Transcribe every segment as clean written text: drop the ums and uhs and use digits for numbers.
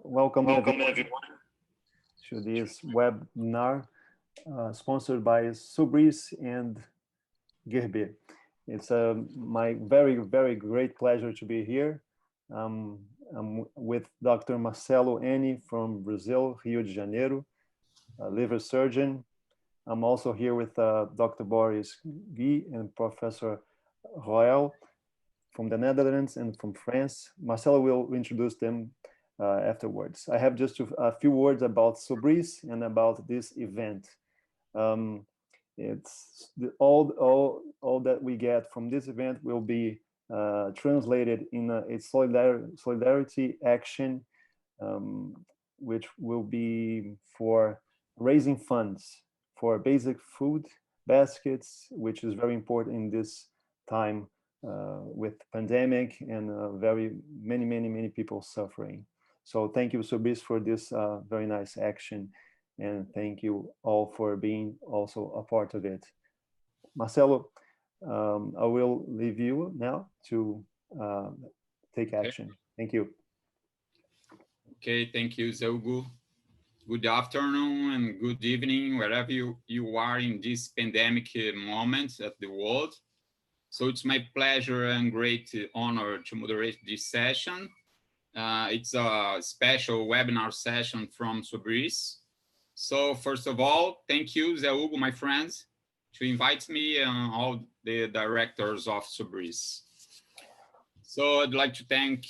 Welcome everyone to this webinar sponsored by Sobrice and Guerbet. It's my very great pleasure to be here. I'm with Dr. Marcelo Eni from Brazil, Rio de Janeiro, a liver surgeon. I'm also here with Dr. Boris Guiu and Professor Roel from the Netherlands and from France. Marcelo will introduce them afterwards. I have just a few words about Sobrice and about this event. It's all that we get from this event will be translated in a solidarity action, which will be for raising funds for basic food baskets, which is very important in this time with pandemic and many people suffering. So thank you, Sobrice, for this very nice action. And thank you all for being also a part of it. Marcelo, I will leave you now to take action. Thank you. Okay, thank you, José Hugo. Good afternoon and good evening, wherever you are in this pandemic moment at the world. So it's my pleasure and great honor to moderate this session. It's a special webinar session from Sobrice. So first of all, thank you, José Hugo, my friends, to invite me and all the directors of Sobrice. So I'd like to thank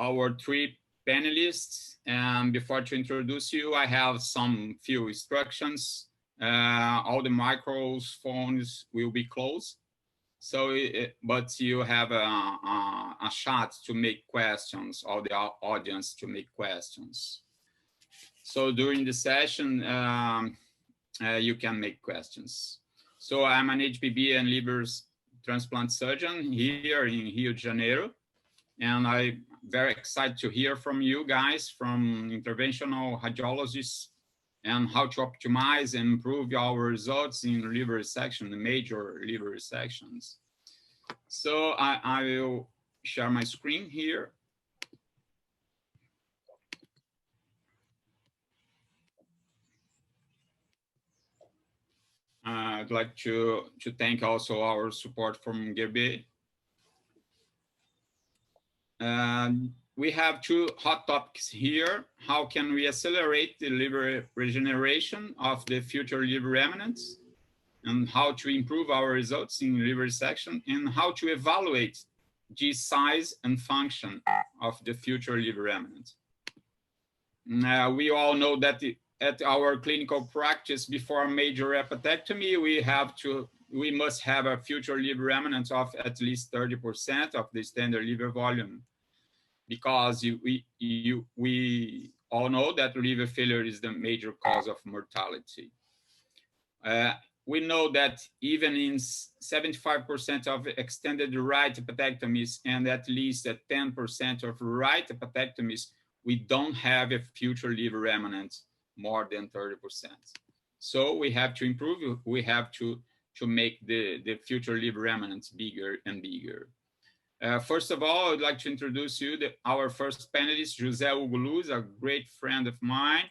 our three panelists. And before to introduce you, I have some few instructions. All the microphones will be closed. So, but you have a shot to make questions, all the audience to make questions. So during the session, you can make questions. So I'm an HPB and liver transplant surgeon here in Rio de Janeiro. And I'm very excited to hear from you guys, from interventional radiologists, and how to optimize and improve our results in liver resection, the major liver resections. So I will share my screen here. I'd like to thank also our support from Guerbet. We have two hot topics here. How can we accelerate the liver regeneration of the future liver remnants, and how to improve our results in liver resection, and how to evaluate the size and function of the future liver remnants. We all know that at our clinical practice before a major hepatectomy, we must have a future liver remnant of at least 30% of the standard liver volume, because we all know that liver failure is the major cause of mortality. We know that even in 75% of extended right hepatectomies and at least at 10% of right hepatectomies, we don't have a future liver remnant more than 30%. So we have to improve, we have to make the future liver remnants bigger and bigger. First of all, I'd like to introduce you our first panelist, José Hugo Luz, a great friend of mine.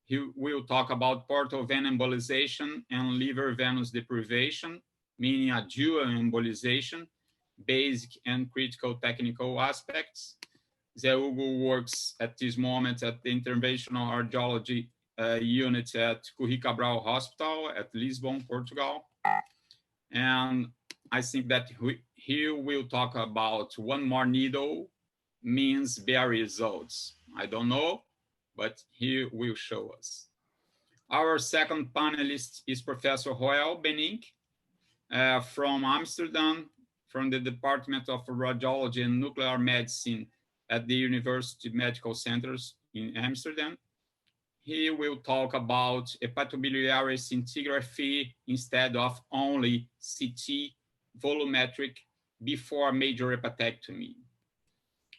He will talk about portal vein embolization and liver venous deprivation, meaning a dual embolization, basic and critical technical aspects. José Hugo works at this moment at the Interventional Radiology unit at Cabral Hospital at Lisbon, Portugal. And I think that he will talk about one more needle means better results. I don't know, but he will show us. Our second panelist is Professor Roel Bennink from Amsterdam, from the Department of Radiology and Nuclear Medicine at the University Medical Centers in Amsterdam. He will talk about hepatobiliary scintigraphy instead of only CT volumetric before major hepatectomy.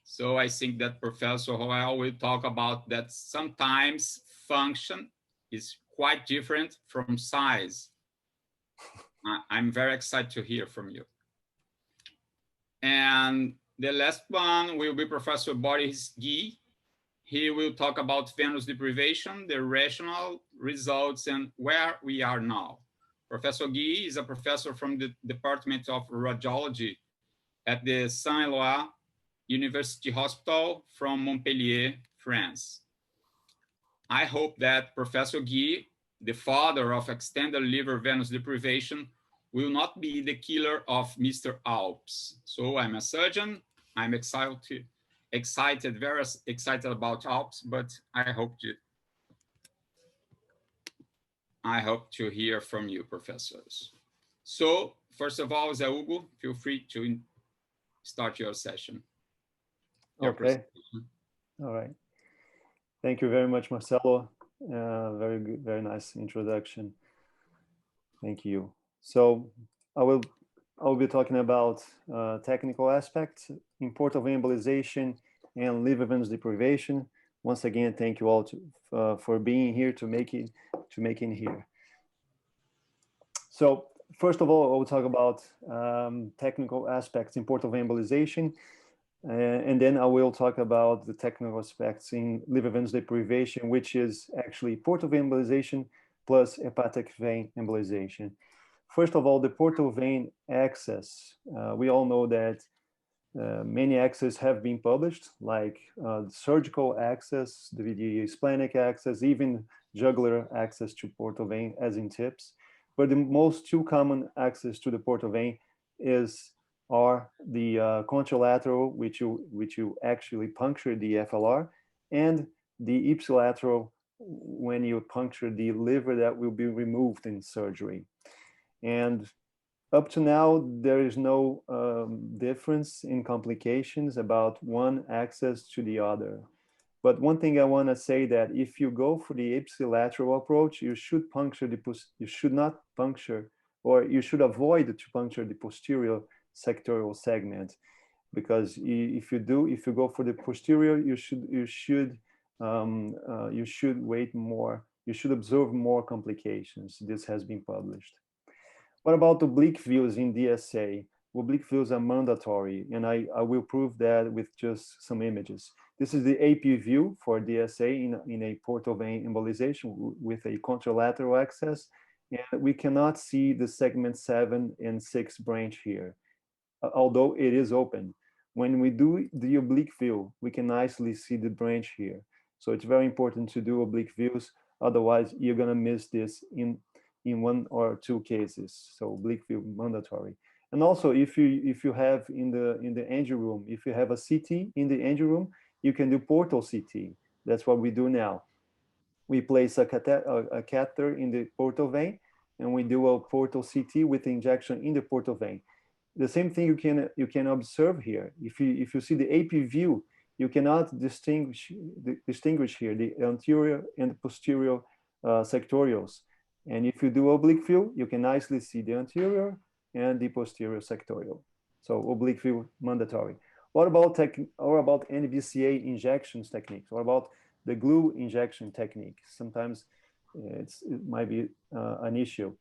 So I think that Professor Roel will talk about that sometimes function is quite different from size. I'm very excited to hear from you. And the last one will be Professor Boris Guiu. He will talk about venous deprivation, the rationale, results, and where we are now. Professor Guiu is a professor from the Department of Radiology at the Saint-Eloi University Hospital from Montpellier, France. I hope that Professor Guiu, the father of extended liver venous deprivation, will not be the killer of Mr. Alps. So I'm a surgeon. I'm very excited about Alps, but I hope to hear from you, professors. So first of all, José Hugo, feel free to start your session. Okay. All right. Thank you very much, Marcelo. Very good, very nice introduction. Thank you. So I will be talking about technical aspects in portal vein embolization and liver venous deprivation. Once again, thank you all for being here to make it here. So first of all, I will talk about technical aspects in portal vein embolization. And then I will talk about the technical aspects in liver venous deprivation, which is actually portal vein embolization plus hepatic vein embolization. First of all, the portal vein access. We all know that many access have been published, like surgical access, the splenic access, even jugular access to portal vein, as in TIPS. But the most two common access to the portal vein are the contralateral, which you actually puncture the FLR, and the ipsilateral, when you puncture the liver that will be removed in surgery. And up to now, there is no difference in complications about one access to the other. But one thing I want to say that if you go for the ipsilateral approach, you should not puncture, or you should avoid to puncture the posterior sectorial segment, because if you go for the posterior, you should wait more. You should observe more complications. This has been published. What about oblique views in DSA? Oblique views are mandatory, and I will prove that with just some images. This is the AP view for DSA in a portal vein embolization with a contralateral access, and we cannot see the segment 7 and 6 branch here, although it is open. When we do the oblique view, we can nicely see the branch here. So it's very important to do oblique views, otherwise you're gonna miss this in one or two cases. So oblique view mandatory. And also, if you have in the angio room, if you have a CT in the angio room, you can do portal CT. That's what we do now. We place a catheter in the portal vein, and we do a portal CT with injection in the portal vein. The same thing you can observe here. If you see the AP view, you cannot distinguish here the anterior and posterior sectorials. And if you do oblique view, you can nicely see the anterior and the posterior sectorial. So oblique view mandatory. What about NVCA injections techniques? What about the glue injection technique? Sometimes it might be an issue.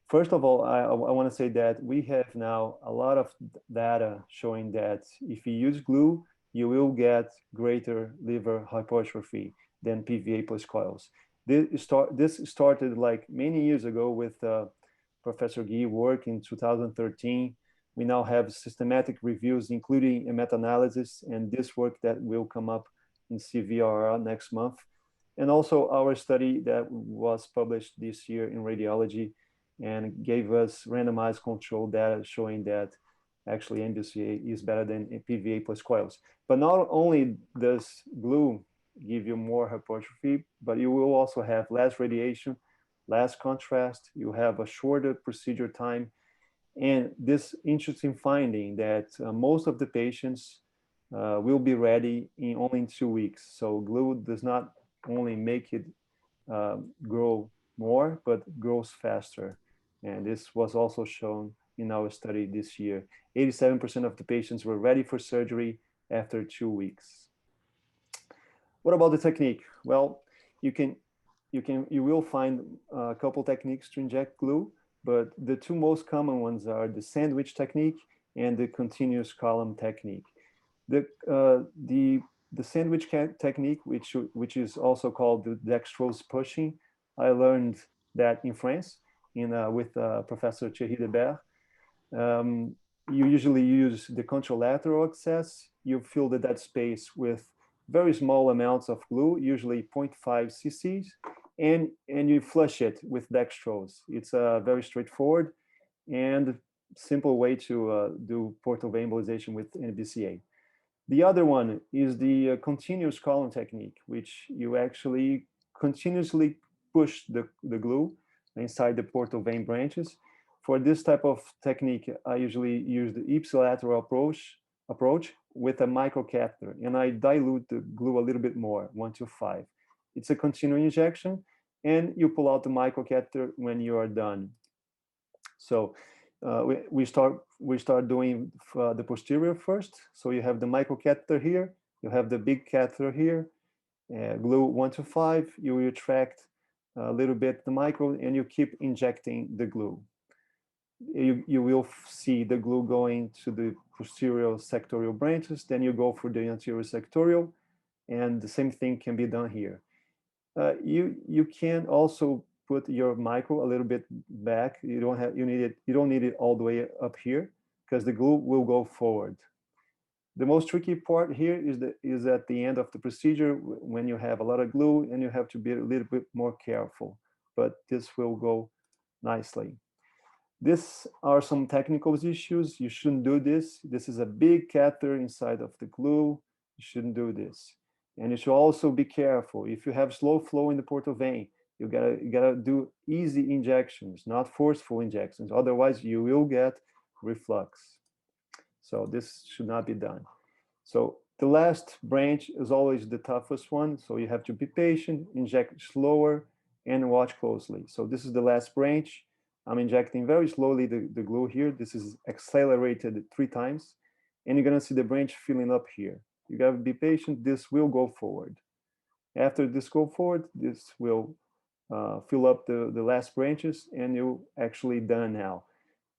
First of all, I want to say that we have now a lot of data showing that if you use glue, you will get greater liver hypertrophy than PVA plus coils. This started like many years ago with Professor Guiu work in 2013. We now have systematic reviews, including a meta-analysis, and this work that will come up in CVRR next month. And also our study that was published this year in Radiology and gave us randomized control data showing that actually NVCA is better than PVA plus coils. But not only does glue give you more hypertrophy, but you will also have less radiation, less contrast, you have a shorter procedure time, and this interesting finding that most of the patients will be ready in only 2 weeks. So glue does not only make it grow more, but grows faster. And this was also shown in our study this year. 87% of the patients were ready for surgery after 2 weeks. What about the technique? Well, you will find a couple techniques to inject glue, but the two most common ones are the sandwich technique and the continuous column technique. The The sandwich technique, which is also called the dextrose pushing, I learned that in France with Professor Thierry Debert. You usually use the contralateral access. You fill the dead space with very small amounts of glue, usually 0.5 cc's, and you flush it with dextrose. It's very straightforward and simple way to do portal vein embolization with NBCA. The other one is the continuous column technique, which you actually continuously push the glue inside the portal vein branches. For this type of technique, I usually use the ipsilateral approach with a microcatheter, and I dilute the glue a little bit more, 1:5. It's a continuous injection, and you pull out the microcatheter when you are done. So we start doing the posterior first. So you have the microcatheter here, you have the big catheter here, glue 1:5. You retract a little bit the micro, and you keep injecting the glue. You will see the glue going to the posterior sectorial branches. Then you go for the anterior sectorial, and the same thing can be done here. You can also put your micro a little bit back. You don't need it all the way up here, because the glue will go forward. The most tricky part here is at the end of the procedure, when you have a lot of glue and you have to be a little bit more careful, but this will go nicely. These are some technical issues. You shouldn't do this. This is a big catheter inside of the glue. You shouldn't do this. And you should also be careful. If you have slow flow in the portal vein, you gotta do easy injections, not forceful injections. Otherwise, you will get reflux. So this should not be done. So the last branch is always the toughest one. So you have to be patient, inject slower, and watch closely. So this is the last branch. I'm injecting very slowly the glue here. This is accelerated 3 times. And you're gonna see the branch filling up here. You gotta be patient, this will go forward. After this go forward, this will fill up the last branches, and you're actually done now.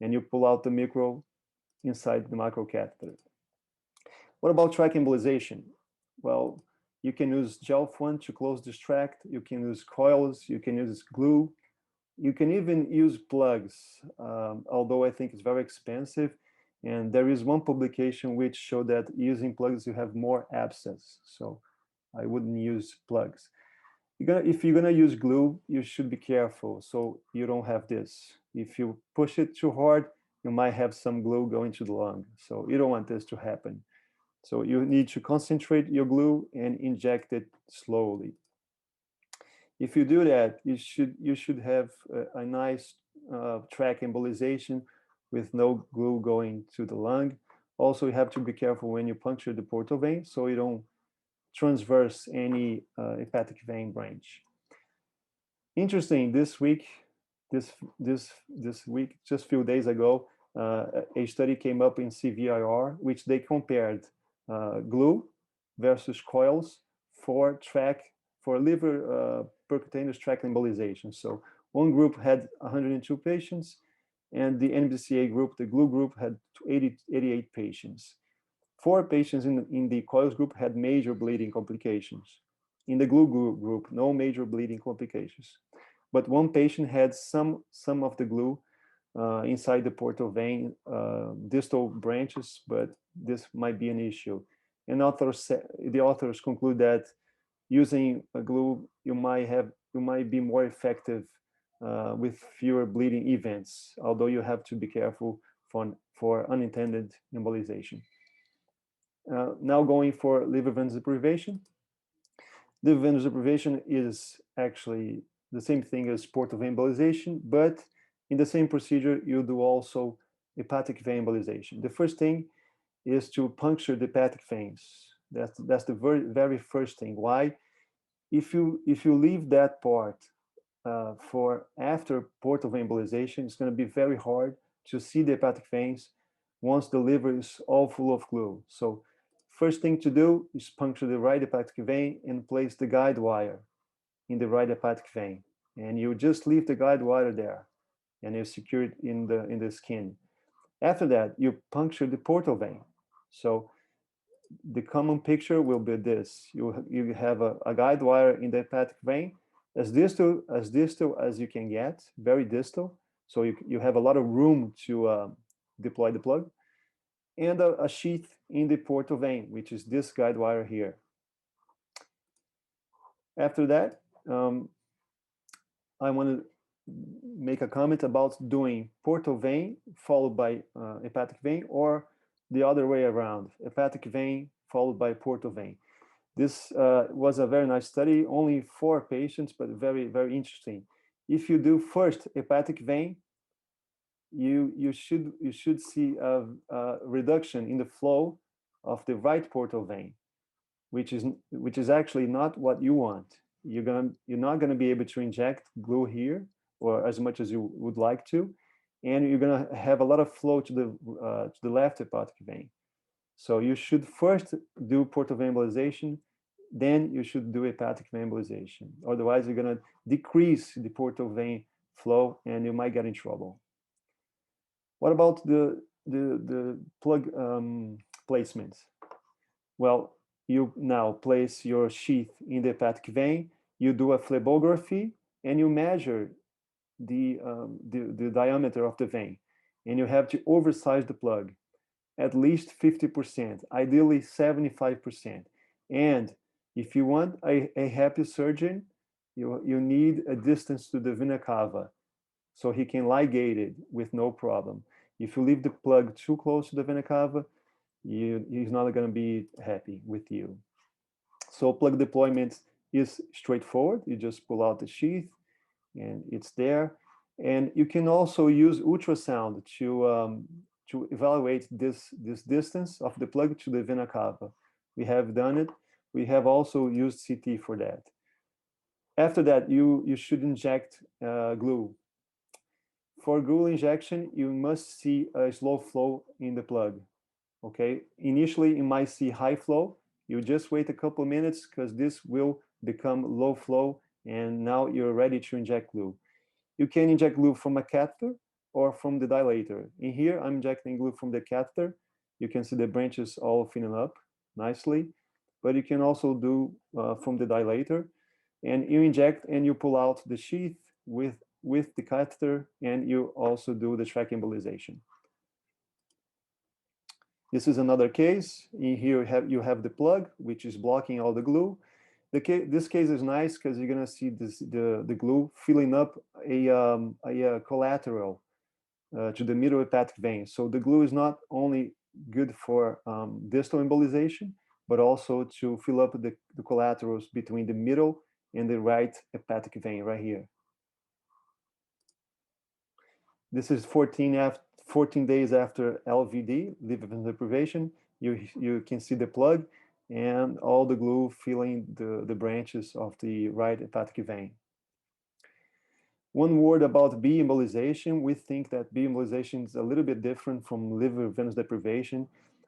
And you pull out the micro inside the microcatheter. What about tract embolization? Well, you can use gel fund to close this tract. You can use coils, you can use glue. You can even use plugs, although I think it's very expensive. And there is one publication which showed that using plugs, you have more abscess. So I wouldn't use plugs. If you're gonna use glue, you should be careful so you don't have this. If you push it too hard, you might have some glue going to the lung. So you don't want this to happen. So you need to concentrate your glue and inject it slowly. If you do that, you should have a nice tract embolization with no glue going to the lung. Also, you have to be careful when you puncture the portal vein, so you don't transverse any hepatic vein branch. Interesting, this week, just a few days ago, a study came up in CVIR, which they compared glue versus coils for liver percutaneous tract embolization. So one group had 102 patients, and the NBCA group, the glue group, had 88 patients. 4 patients in the coils group had major bleeding complications. In the glue group, no major bleeding complications. But one patient had some of the glue inside the portal vein, distal branches, but this might be an issue. And the authors conclude that using a glue, you might be more effective with fewer bleeding events, although you have to be careful for unintended embolization. Now going for liver venous deprivation. Liver venous deprivation is actually the same thing as portal vein embolization, but in the same procedure, you do also hepatic vein embolization. The first thing is to puncture the hepatic veins. That's the very first thing. Why? If you leave that part for after portal vein embolization, it's going to be very hard to see the hepatic veins once the liver is all full of glue. So first thing to do is puncture the right hepatic vein and place the guide wire in the right hepatic vein. And you just leave the guide wire there, and you secure it in the skin. After that, you puncture the portal vein. So the common picture will be this. You have a guide wire in the hepatic vein, as distal as you can get, very distal. So you have a lot of room to deploy the plug, and a sheath in the portal vein, which is this guide wire here. After that, I want to make a comment about doing portal vein followed by hepatic vein, or the other way around, hepatic vein followed by portal vein. This was a very nice study, only 4 patients, but very, very interesting. If you do first hepatic vein, you should see a reduction in the flow of the right portal vein, which is actually not what you want. You're not gonna be able to inject glue here, or as much as you would like to, and you're gonna have a lot of flow to the left hepatic vein. So you should first do portal vein embolization, then you should do hepatic vein embolization. Otherwise, you're gonna decrease the portal vein flow, and you might get in trouble. What about the plug placement? Well, you now place your sheath in the hepatic vein, you do a phlebography, and you measure the diameter of the vein. And you have to oversize the plug, at least 50%, ideally 75%. And if you want a happy surgeon, you need a distance to the vena cava, so he can ligate it with no problem. If you leave the plug too close to the vena cava, he's not going to be happy with you. So plug deployment is straightforward. You just pull out the sheath and it's there. And you can also use ultrasound to evaluate this distance of the plug to the vena cava. We have done it. We have also used CT for that. After that, you should inject glue. For glue injection, you must see a slow flow in the plug. Okay, initially you might see high flow. You just wait a couple minutes because this will become low flow, and now you're ready to inject glue. You can inject glue from a catheter or from the dilator. In here, I'm injecting glue from the catheter. You can see the branches all filling up nicely, but you can also do from the dilator. And you inject and you pull out the sheath with the catheter, and you also do the tract embolization. This is another case. In here you have the plug, which is blocking all the glue. This case is nice because you're gonna see the glue filling up a collateral to the middle hepatic vein. So the glue is not only good for distal embolization, but also to fill up the collaterals between the middle and the right hepatic vein right here. This is 14 days after LVD, liver venous deprivation. You can see the plug and all the glue filling the branches of the right hepatic vein. One word about B embolization. We think that B embolization is a little bit different from liver venous deprivation.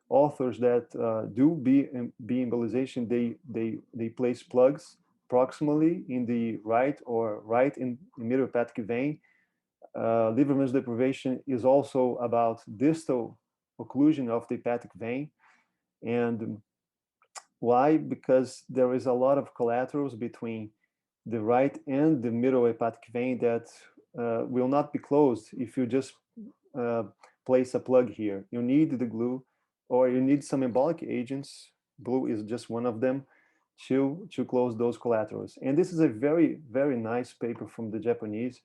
Authors that do B embolization, they place plugs proximally in the right or right in the middle hepatic vein. Liver venous deprivation is also about distal occlusion of the hepatic vein. And why? Because there is a lot of collaterals between the right and the middle hepatic vein that will not be closed if you just place a plug here. You need the glue, or you need some embolic agents. Glue is just one of them to close those collaterals. And this is a very, very nice paper from the Japanese,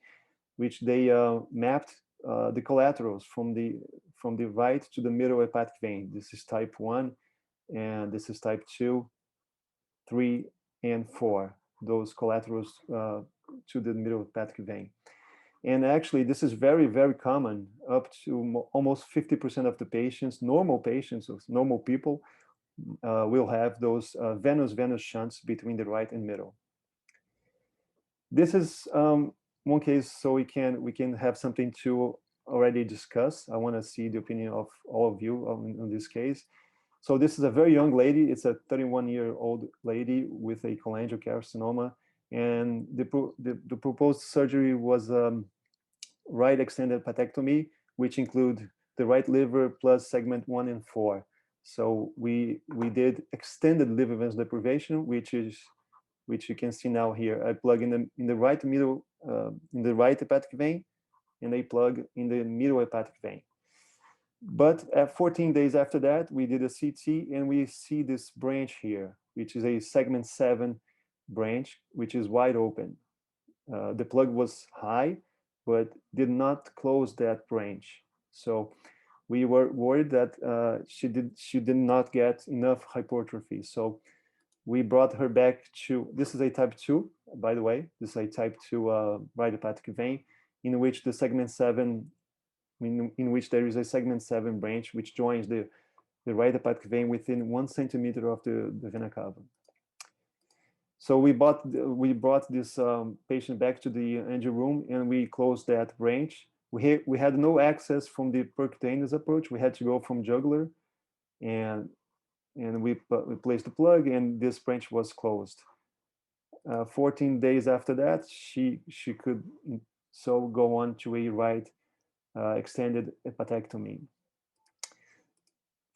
which they mapped the collaterals from the right to the middle hepatic vein. This is type 1, and this is type 2, 3, and 4. Those collaterals to the middle hepatic vein. And actually, this is very, very common. Up to almost 50% of the patients, normal patients, normal people, will have those venous shunts between the right and middle. This is one case, so we can have something to already discuss. I want to see the opinion of all of you on this case. So this is a very young lady. It's a 31-year-old lady with a cholangiocarcinoma, and the proposed surgery was right extended hepatectomy, which include the right liver plus segment 1 and 4. So we did extended liver venous deprivation, which you can see now here. I plug in the right middle, in the right hepatic vein, and I plug in the middle hepatic vein. But at 14 days after that, we did a CT, and we see this branch here, which is a segment 7 branch, which is wide open. The plug was high, but did not close that branch. So we were worried that she did not get enough hypertrophy. So we brought her back to, this is a type 2, by the way, this is a type 2 right hepatic vein, in which the segment 7, in which there is a segment 7 branch, which joins the right hepatic vein within 1 centimeter of the vena cava. So we brought this patient back to the angio room, and we closed that branch. We had no access from the percutaneous approach. We had to go from jugular, and we placed the plug, and this branch was closed. 14 days after that, she could so go on to a right extended hepatectomy.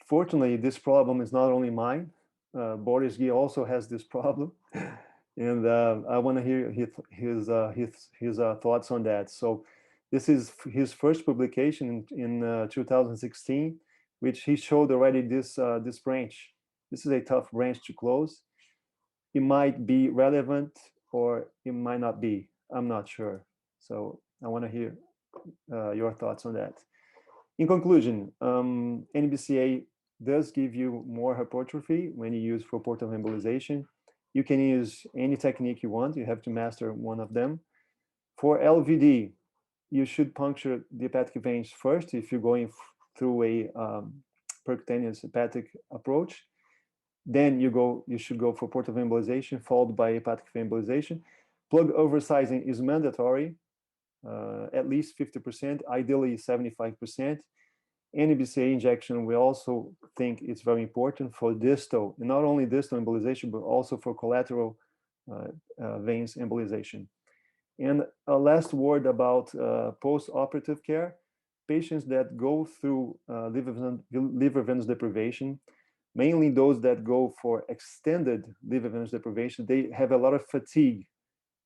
Fortunately, this problem is not only mine. Boris Guiu also has this problem, and I want to hear his thoughts on that. So this is his first publication in 2016, which he showed already this branch. This is a tough branch to close. It might be relevant or it might not be. I'm not sure. So I want to hear your thoughts on that. In conclusion, NBCA does give you more hypertrophy when you use for portal embolization. You can use any technique you want. You have to master one of them. For LVD, you should puncture the hepatic veins first if you're going through a percutaneous hepatic approach. Then you should go for portal embolization followed by hepatic vein embolization. Plug oversizing is mandatory, at least 50%, ideally 75%. NBCA injection, we also think it's very important for distal, and not only distal embolization, but also for collateral veins embolization. And a last word about post-operative care. Patients that go through liver venous deprivation, mainly those that go for extended liver venous deprivation, they have a lot of fatigue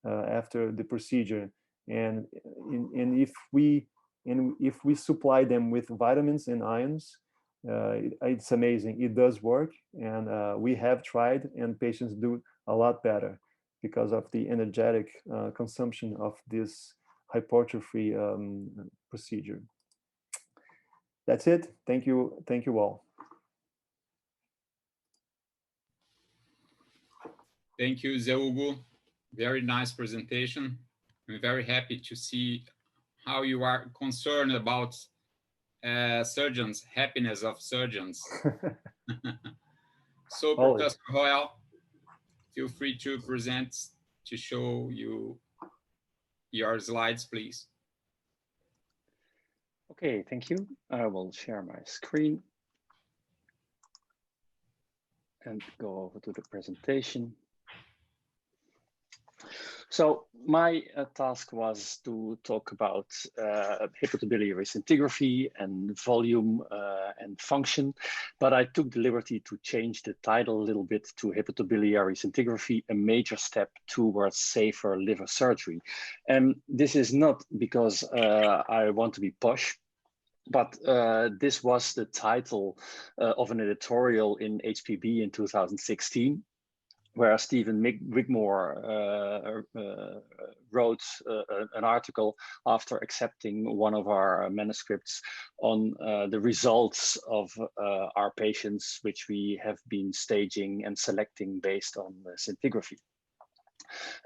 after the procedure. And if we supply them with vitamins and ions, it's amazing. It does work, and we have tried, and patients do a lot better because of the energetic consumption of this hypertrophy procedure. That's it. Thank you all. Thank you, José Hugo. Very nice presentation. I'm very happy to see how you are concerned about surgeons, happiness of surgeons. So, Professor Roel, feel free to present, to show you your slides, please. Okay, thank you. I will share my screen and go over to the presentation. So my task was to talk about hepatobiliary scintigraphy and volume and function, but I took the liberty to change the title a little bit to hepatobiliary scintigraphy, a major step towards safer liver surgery. And this is not because I want to be posh, but this was the title of an editorial in HPB in 2016. Where Stephen Wigmore wrote an article after accepting one of our manuscripts on the results of our patients, which we have been staging and selecting based on scintigraphy.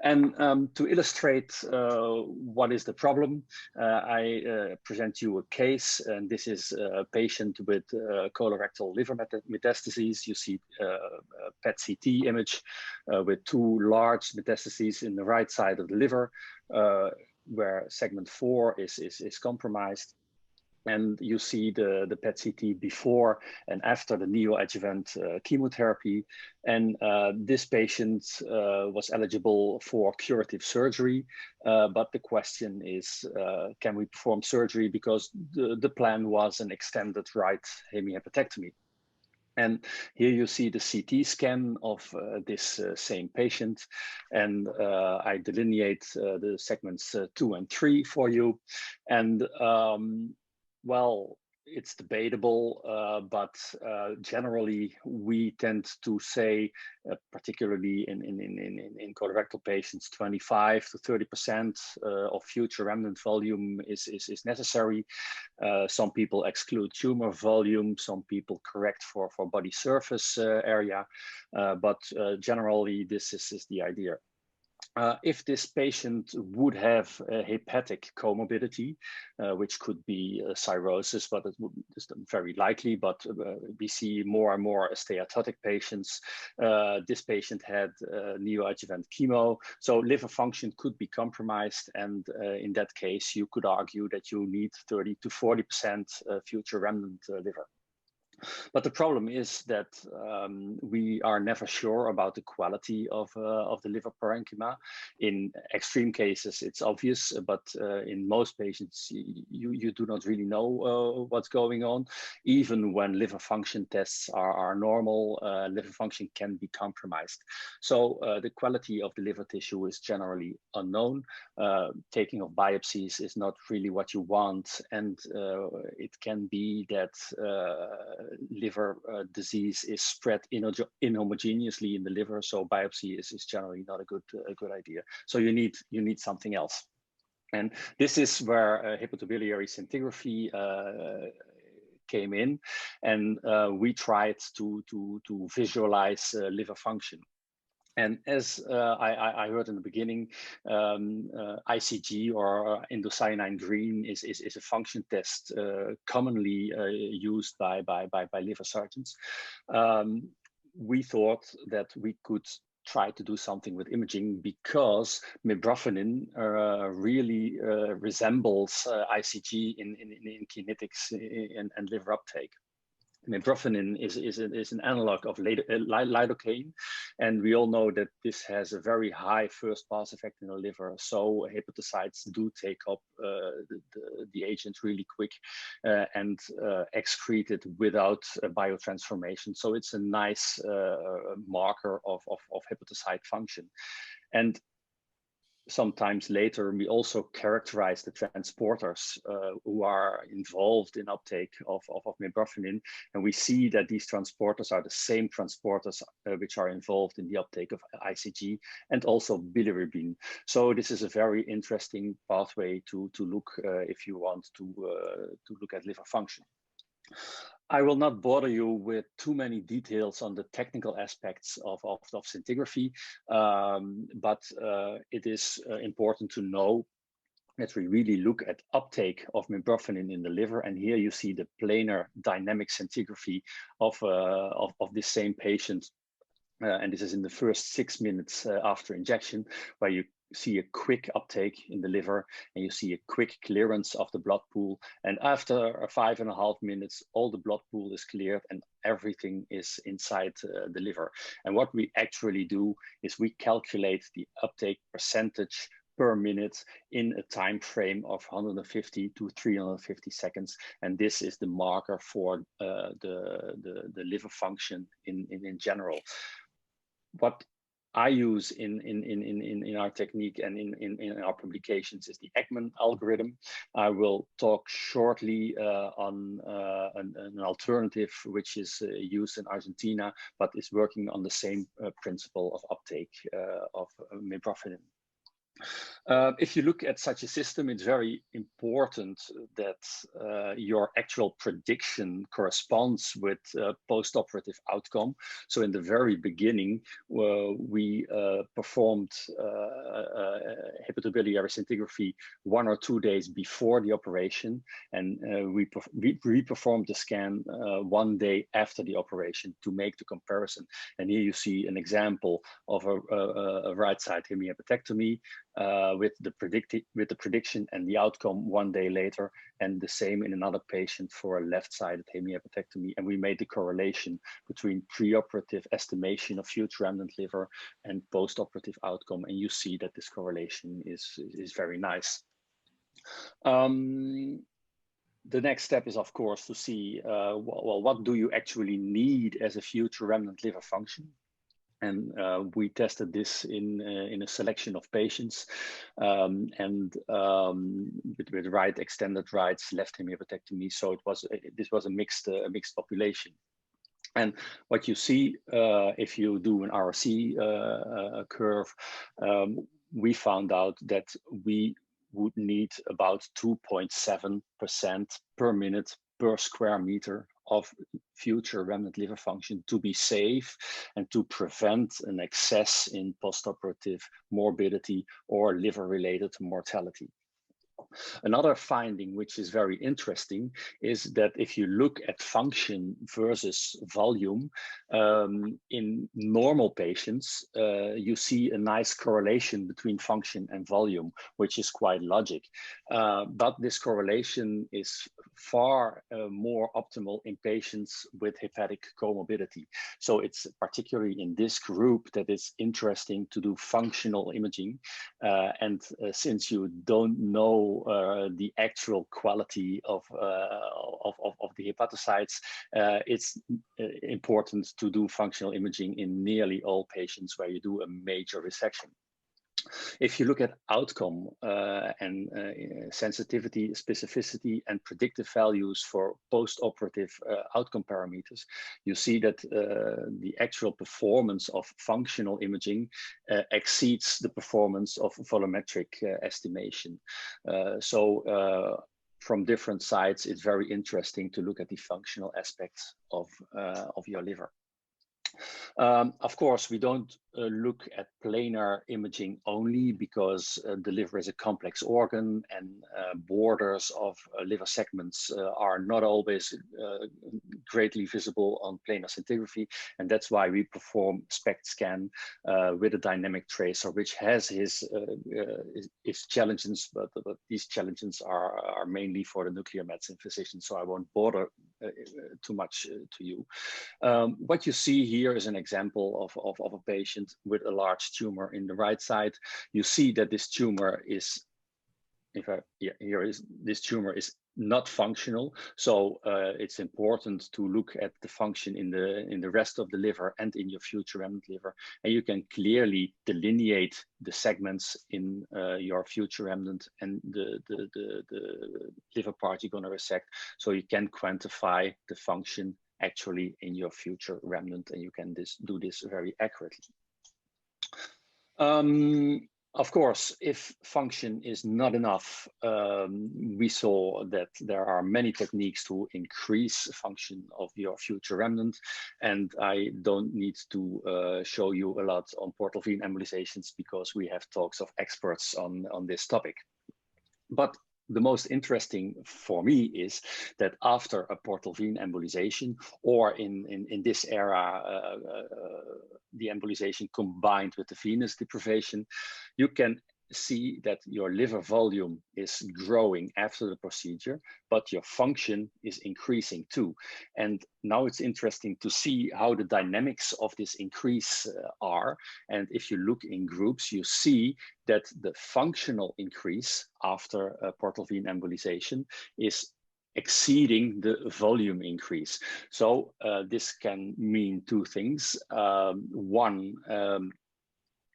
And to illustrate what is the problem, I present you a case, and this is a patient with colorectal liver metastases. You see a PET-CT image with 2 large metastases in the right side of the liver, where segment 4 is compromised. And you see the PET-CT before and after the neoadjuvant chemotherapy. And this patient was eligible for curative surgery. But the question is, can we perform surgery? Because the plan was an extended right hemihepatectomy. And here you see the CT scan of this same patient. And I delineate the segments 2 and 3 for you. And well, it's debatable, but generally we tend to say, particularly in colorectal patients, 25 to 30% of future remnant volume is necessary. Some people exclude tumor volume, some people correct for body surface area, but generally this is the idea. If this patient would have a hepatic comorbidity, which could be cirrhosis, but it's very likely, but we see more and more steatotic patients. This patient had neoadjuvant chemo, so liver function could be compromised, and in that case, you could argue that you need 30 to 40% future remnant liver. But the problem is that we are never sure about the quality of the liver parenchyma. In extreme cases, it's obvious, but in most patients, you do not really know what's going on. Even when liver function tests are normal, liver function can be compromised. So the quality of the liver tissue is generally unknown. Taking of biopsies is not really what you want, and it can be that liver disease is spread inhomogeneously in the liver, so biopsy is generally not a good idea. So you need something else, and this is where hepatobiliary scintigraphy came in, and we tried to visualize liver function. And as I heard in the beginning, ICG or indocyanine green is a function test commonly used by liver surgeons. We thought that we could try to do something with imaging because mebrofenin really resembles ICG in kinetics and liver uptake. Mebrofenin is an analog of lidocaine, and we all know that this has a very high first pass effect in the liver. So hepatocytes do take up the agent really quick and excrete it without a biotransformation. So it's a nice marker of hepatocyte function. And sometimes later, we also characterize the transporters who are involved in uptake of mebrofenin, and we see that these transporters are the same transporters which are involved in the uptake of ICG and also bilirubin. So this is a very interesting pathway to look if you want to look at liver function. I will not bother you with too many details on the technical aspects of scintigraphy, but it is important to know that we really look at uptake of mebrofenin in the liver. And here you see the planar dynamic scintigraphy of this same patient. And this is in the first 6 minutes after injection, where you see a quick uptake in the liver and you see a quick clearance of the blood pool. And after 5.5 minutes, all the blood pool is cleared and everything is inside the liver. And what we actually do is we calculate the uptake percentage per minute in a time frame of 150 to 350 seconds. And this is the marker for the liver function in general. What I use in our technique and in our publications is the Ekman algorithm. I will talk shortly on an alternative which is used in Argentina, but is working on the same principle of uptake of mebrofenin. If you look at such a system, it's very important that your actual prediction corresponds with post-operative outcome. So in the very beginning, we performed hepatobiliary scintigraphy 1 or 2 days before the operation, and we re-performed the scan 1 day after the operation to make the comparison. And here you see an example of a right side hemihepatectomy with the prediction and the outcome 1 day later, and the same in another patient for a left-sided hemihepatectomy. And we made the correlation between preoperative estimation of future remnant liver and post-operative outcome, and you see that this correlation is very nice. the next step is, of course, to see, well, what do you actually need as a future remnant liver function? And we tested this in a selection of patients, with right extended rights, left hemi hepatectomy. So this was a mixed population. And what you see, if you do an RC curve, we found out that we would need about 2.7% per minute per square meter of future remnant liver function to be safe and to prevent an excess in postoperative morbidity or liver-related mortality. Another finding, which is very interesting, is that if you look at function versus volume, in normal patients, you see a nice correlation between function and volume, which is quite logic. But this correlation is far more optimal in patients with hepatic comorbidity. So it's particularly in this group that it's interesting to do functional imaging. Since you don't know the actual quality of the hepatocytes, it's important to do functional imaging in nearly all patients where you do a major resection. If you look at outcome and sensitivity, specificity, and predictive values for post-operative outcome parameters, you see that the actual performance of functional imaging exceeds the performance of volumetric estimation. From different sides, it's very interesting to look at the functional aspects of your liver. Of course, we don't look at planar imaging only because the liver is a complex organ and borders of liver segments are not always greatly visible on planar scintigraphy. And that's why we perform SPECT scan with a dynamic tracer, which has its challenges, but these challenges are mainly for the nuclear medicine physician, so I won't bother too much to you. What you see here is an example of a patient with a large tumor in the right side. You see that this tumor is, this tumor is not functional. So it's important to look at the function in the rest of the liver and in your future remnant liver, and you can clearly delineate the segments in your future remnant and the liver part you're going to resect, so you can quantify the function actually in your future remnant, and you can do this very accurately. Of course, if function is not enough, we saw that there are many techniques to increase function of your future remnant, and I don't need to show you a lot on portal vein embolizations because we have talks of experts on this topic. But the most interesting for me is that after a portal vein embolization, or in this era, the embolization combined with the venous deprivation, you can see that your liver volume is growing after the procedure, but your function is increasing too. And now it's interesting to see how the dynamics of this increase are. And if you look in groups, you see that the functional increase after a portal vein embolization is exceeding the volume increase. So this can mean two things. One,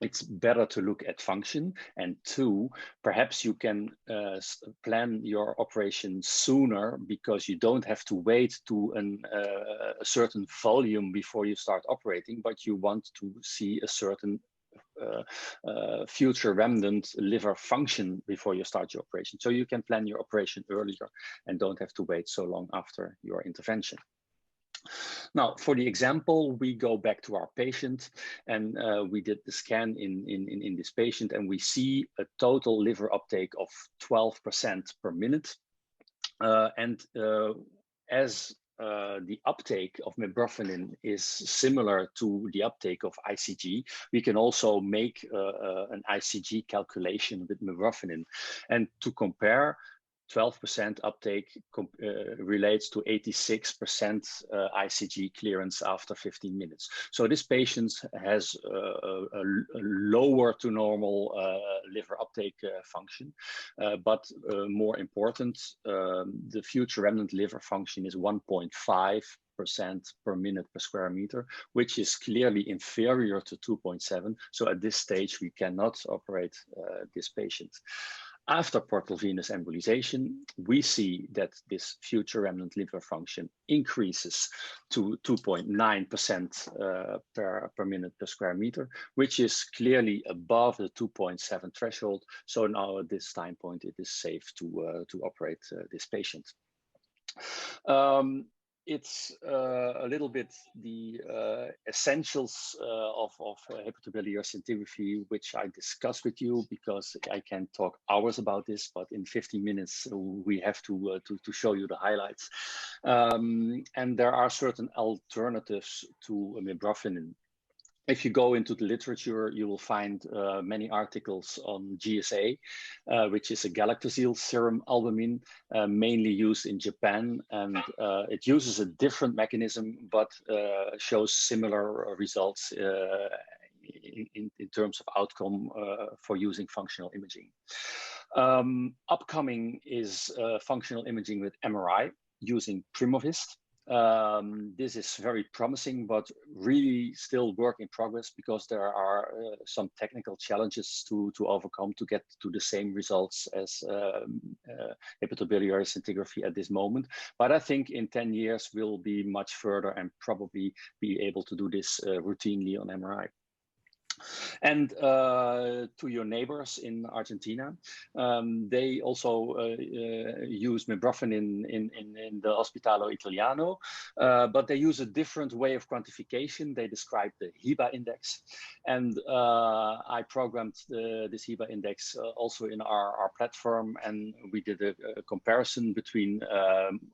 it's better to look at function, and two, perhaps you can plan your operation sooner because you don't have to wait to a certain volume before you start operating, but you want to see a certain future remnant liver function before you start your operation. So you can plan your operation earlier and don't have to wait so long after your intervention. Now, for the example, we go back to our patient, and we did the scan in this patient, and we see a total liver uptake of 12% per minute. As the uptake of mebufotenin is similar to the uptake of ICG, we can also make an ICG calculation with mebufotenin. And to compare, 12% uptake relates to 86% ICG clearance after 15 minutes. So this patient has a lower to normal liver uptake function, but more important, the future remnant liver function is 1.5% per minute per square meter, which is clearly inferior to 2.7. So at this stage, we cannot operate this patient. After portal venous embolization, we see that this future remnant liver function increases to 2.9% per minute per square meter, which is clearly above the 2.7 threshold. So now at this time point, it is safe to operate this patient. It's a little bit the essentials of hepatobiliary scintigraphy, which I discussed with you, because I can talk hours about this, but in 15 minutes we have to show you the highlights. And there are certain alternatives to mibrofinin. If you go into the literature, you will find many articles on GSA, which is a galactosyl serum albumin, mainly used in Japan. And it uses a different mechanism, but shows similar results in terms of outcome for using functional imaging. Upcoming is functional imaging with MRI using Primovist. This is very promising, but really still work in progress, because there are some technical challenges to overcome to get to the same results as hepatobiliary scintigraphy at this moment. But I think in 10 years, we'll be much further and probably be able to do this routinely on MRI. And to your neighbors in Argentina, they also use mibrofinin in the Ospedale Italiano, but they use a different way of quantification. They describe the HIBA index, and I programmed this HIBA index also in our platform, and we did a comparison between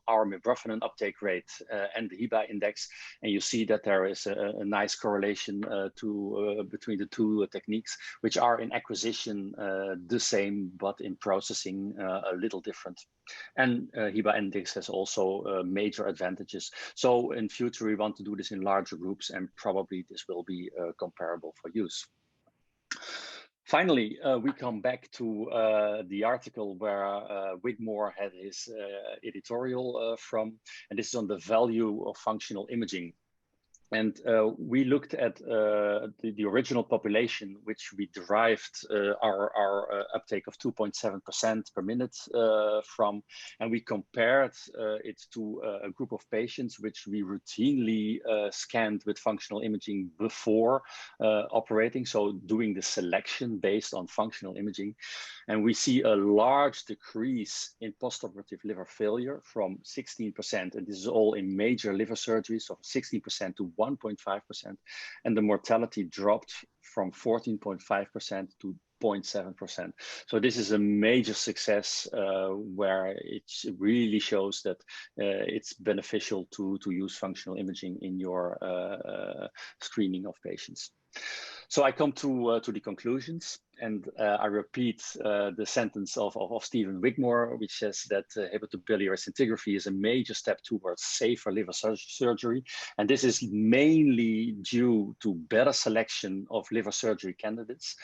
our mibrofinin uptake rate and the HIBA index, and you see that there is a nice correlation between the two techniques, which are in acquisition the same, but in processing a little different. And HIBA index has also major advantages. So in future, we want to do this in larger groups, and probably this will be comparable for use. Finally, we come back to the article where Whitmore had his editorial from, and this is on the value of functional imaging. And we looked at the original population, which we derived our uptake of 2.7% per minute from, and we compared it to a group of patients which we routinely scanned with functional imaging before operating, so doing the selection based on functional imaging. And we see a large decrease in postoperative liver failure from 16%, and this is all in major liver surgeries, so 16% to 1.5%, and the mortality dropped from 14.5% to 0.7%. So this is a major success where it really shows that it's beneficial to use functional imaging in your screening of patients. So I come to the conclusions, and I repeat the sentence of Stephen Wigmore, which says that hepatobiliary scintigraphy is a major step towards safer liver surgery. And this is mainly due to better selection of liver surgery candidates,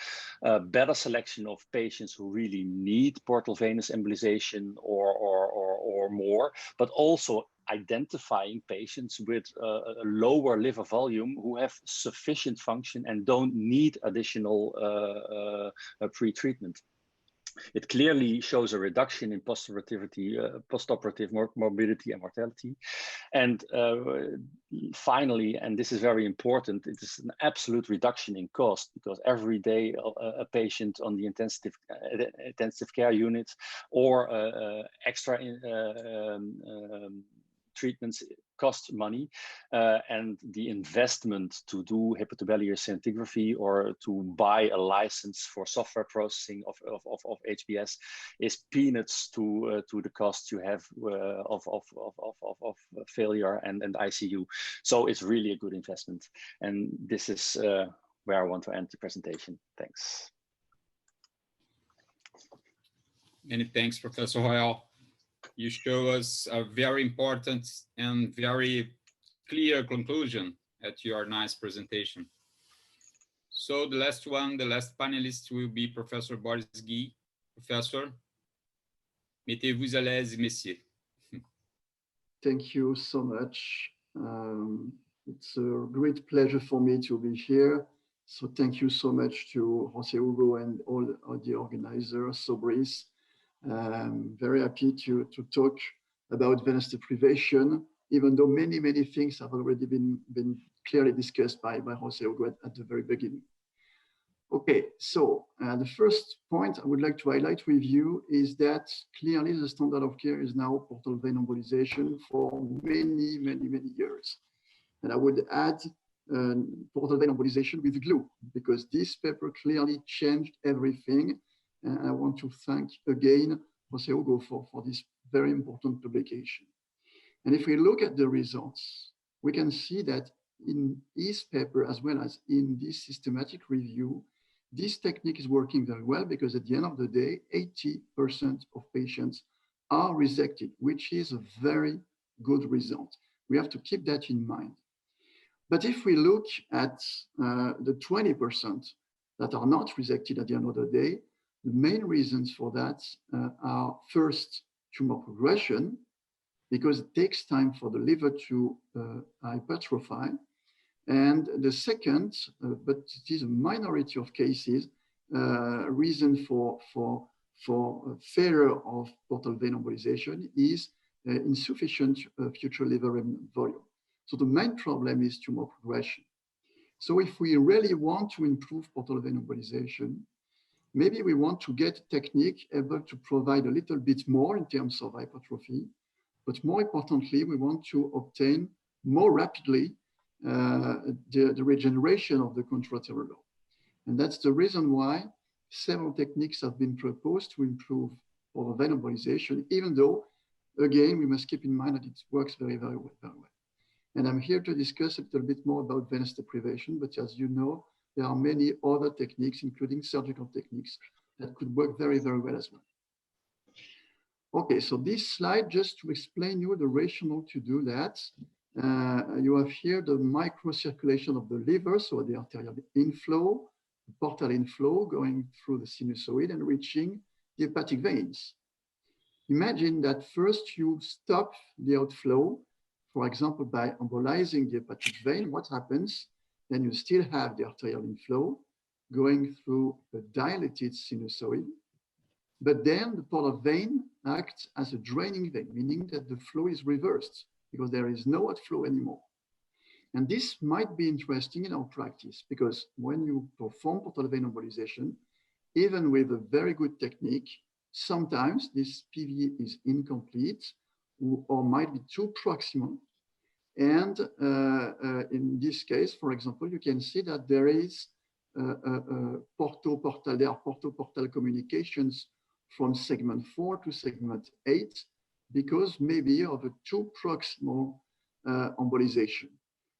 better selection of patients who really need portal venous embolization or more, but also identifying patients with a lower liver volume who have sufficient function and don't need additional pre-treatment. It clearly shows a reduction in postoperative morbidity and mortality. And finally, and this is very important, it is an absolute reduction in cost, because every day a patient on the intensive care unit or extra treatments cost money, and the investment to do hepatobiliary scintigraphy or to buy a license for software processing of HBS is peanuts to the cost you have of failure and ICU. So it's really a good investment, and this is where I want to end the presentation. Thanks. Many thanks, Professor Roel. You show us a very important and very clear conclusion at your nice presentation. So the last one, the last panelist will be Professor Boris Guiu. Professor, mettez-vous à l'aise, messieurs. Thank you so much. It's a great pleasure for me to be here. So thank you so much to José Hugo and all the organizers, Sobrice. I'm very happy to talk about venous deprivation, even though many things have already been clearly discussed by José Hugo at the very beginning. Okay, so the first point I would like to highlight with you is that clearly the standard of care is now portal vein embolization for many years. And I would add portal vein embolization with glue, because this paper clearly changed everything. And I want to thank again José Hugo for this very important publication. And if we look at the results, we can see that in his paper, as well as in this systematic review, this technique is working very well, because at the end of the day, 80% of patients are resected, which is a very good result. We have to keep that in mind. But if we look at the 20% that are not resected at the end of the day, the main reasons for that are first, tumor progression, because it takes time for the liver to hypertrophy. And the second, but it is a minority of cases, reason for failure of portal vein embolization is insufficient future liver remnant volume. So the main problem is tumor progression. So if we really want to improve portal vein embolization, maybe we want to get a technique able to provide a little bit more in terms of hypertrophy, but more importantly, we want to obtain more rapidly the regeneration of the contralateral lobe. And that's the reason why several techniques have been proposed to improve portal vein embolization, even though, again, we must keep in mind that it works very well. And I'm here to discuss a little bit more about venous deprivation, but as you know, there are many other techniques, including surgical techniques, that could work very well as well. Okay, so this slide, just to explain you the rationale to do that. You have here the microcirculation of the liver, so the arterial inflow, the portal inflow going through the sinusoid and reaching the hepatic veins. Imagine that first you stop the outflow, for example, by embolizing the hepatic vein. What happens? Then you still have the arterial inflow going through a dilated sinusoid, but then the portal vein acts as a draining vein, meaning that the flow is reversed because there is no outflow anymore. And this might be interesting in our practice, because when you perform portal vein embolization, even with a very good technique, sometimes this PV is incomplete or might be too proximal. And in this case, for example, you can see that there is porto-portal communications from segment 4 to segment 8, because maybe of a too proximal embolization.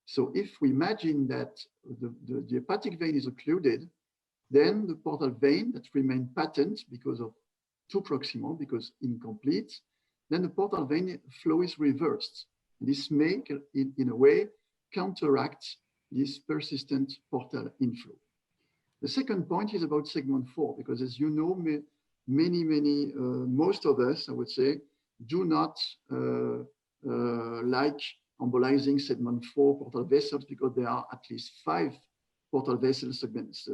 So if we imagine that the hepatic vein is occluded, then the portal vein that remains patent because of too proximal, because incomplete, then the portal vein flow is reversed. This may, in a way, counteract this persistent portal inflow. The second point is about segment 4, because as you know, most of us, I would say, do not like embolizing segment 4 portal vessels, because there are at least 5 portal vessels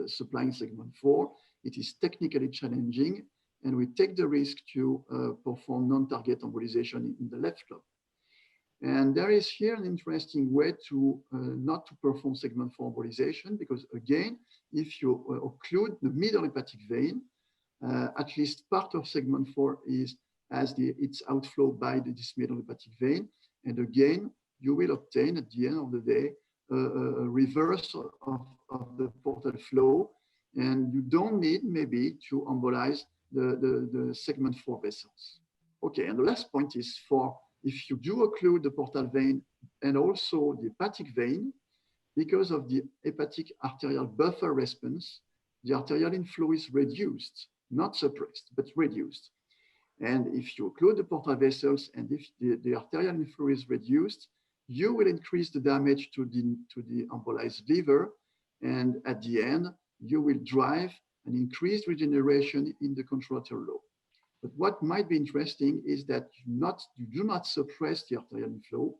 supplying segment 4. It is technically challenging, and we take the risk to perform non-target embolization in the left lobe. And there is here an interesting way to not to perform segment 4 embolization, because again, if you occlude the middle hepatic vein, at least part of segment 4 has its outflow by this middle hepatic vein. And again, you will obtain at the end of the day a reversal of the portal flow, and you don't need maybe to embolize the segment 4 vessels. Okay, and the last point is if you do occlude the portal vein and also the hepatic vein, because of the hepatic arterial buffer response, the arterial inflow is reduced, not suppressed, but reduced. And if you occlude the portal vessels and if the arterial inflow is reduced, you will increase the damage to the embolized liver. And at the end, you will drive an increased regeneration in the contralateral lobe. But what might be interesting is that you do not suppress the arterial inflow.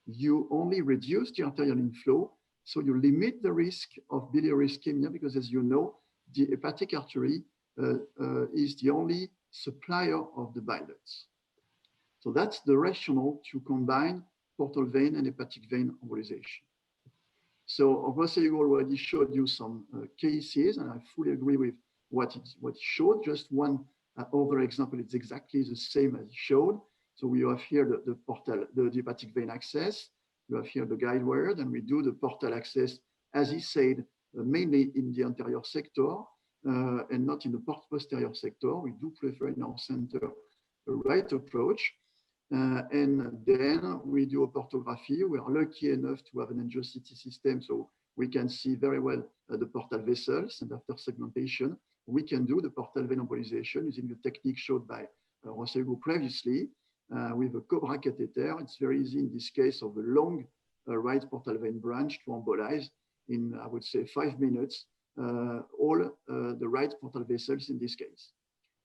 You only reduce the arterial inflow. So you limit the risk of biliary ischemia because, as you know, the hepatic artery is the only supplier of the bile ducts. So that's the rationale to combine portal vein and hepatic vein embolization. So José Hugo already showed you some cases, and I fully agree with what he showed. Just one other example, it's exactly the same as he showed. So we have here the hepatic vein access. You have here the guide wire, and we do the portal access, as he said, mainly in the anterior sector and not in the posterior sector. We do prefer in our center a right approach. And then we do a portography. We are lucky enough to have an angiosynthesis system, so we can see very well the portal vessels. And after segmentation, we can do the portal vein embolization using the technique showed by José Hugo previously with a Cabral catheter. It's very easy in this case of a long right portal vein branch to embolize in, I would say, 5 minutes, all the right portal vessels in this case.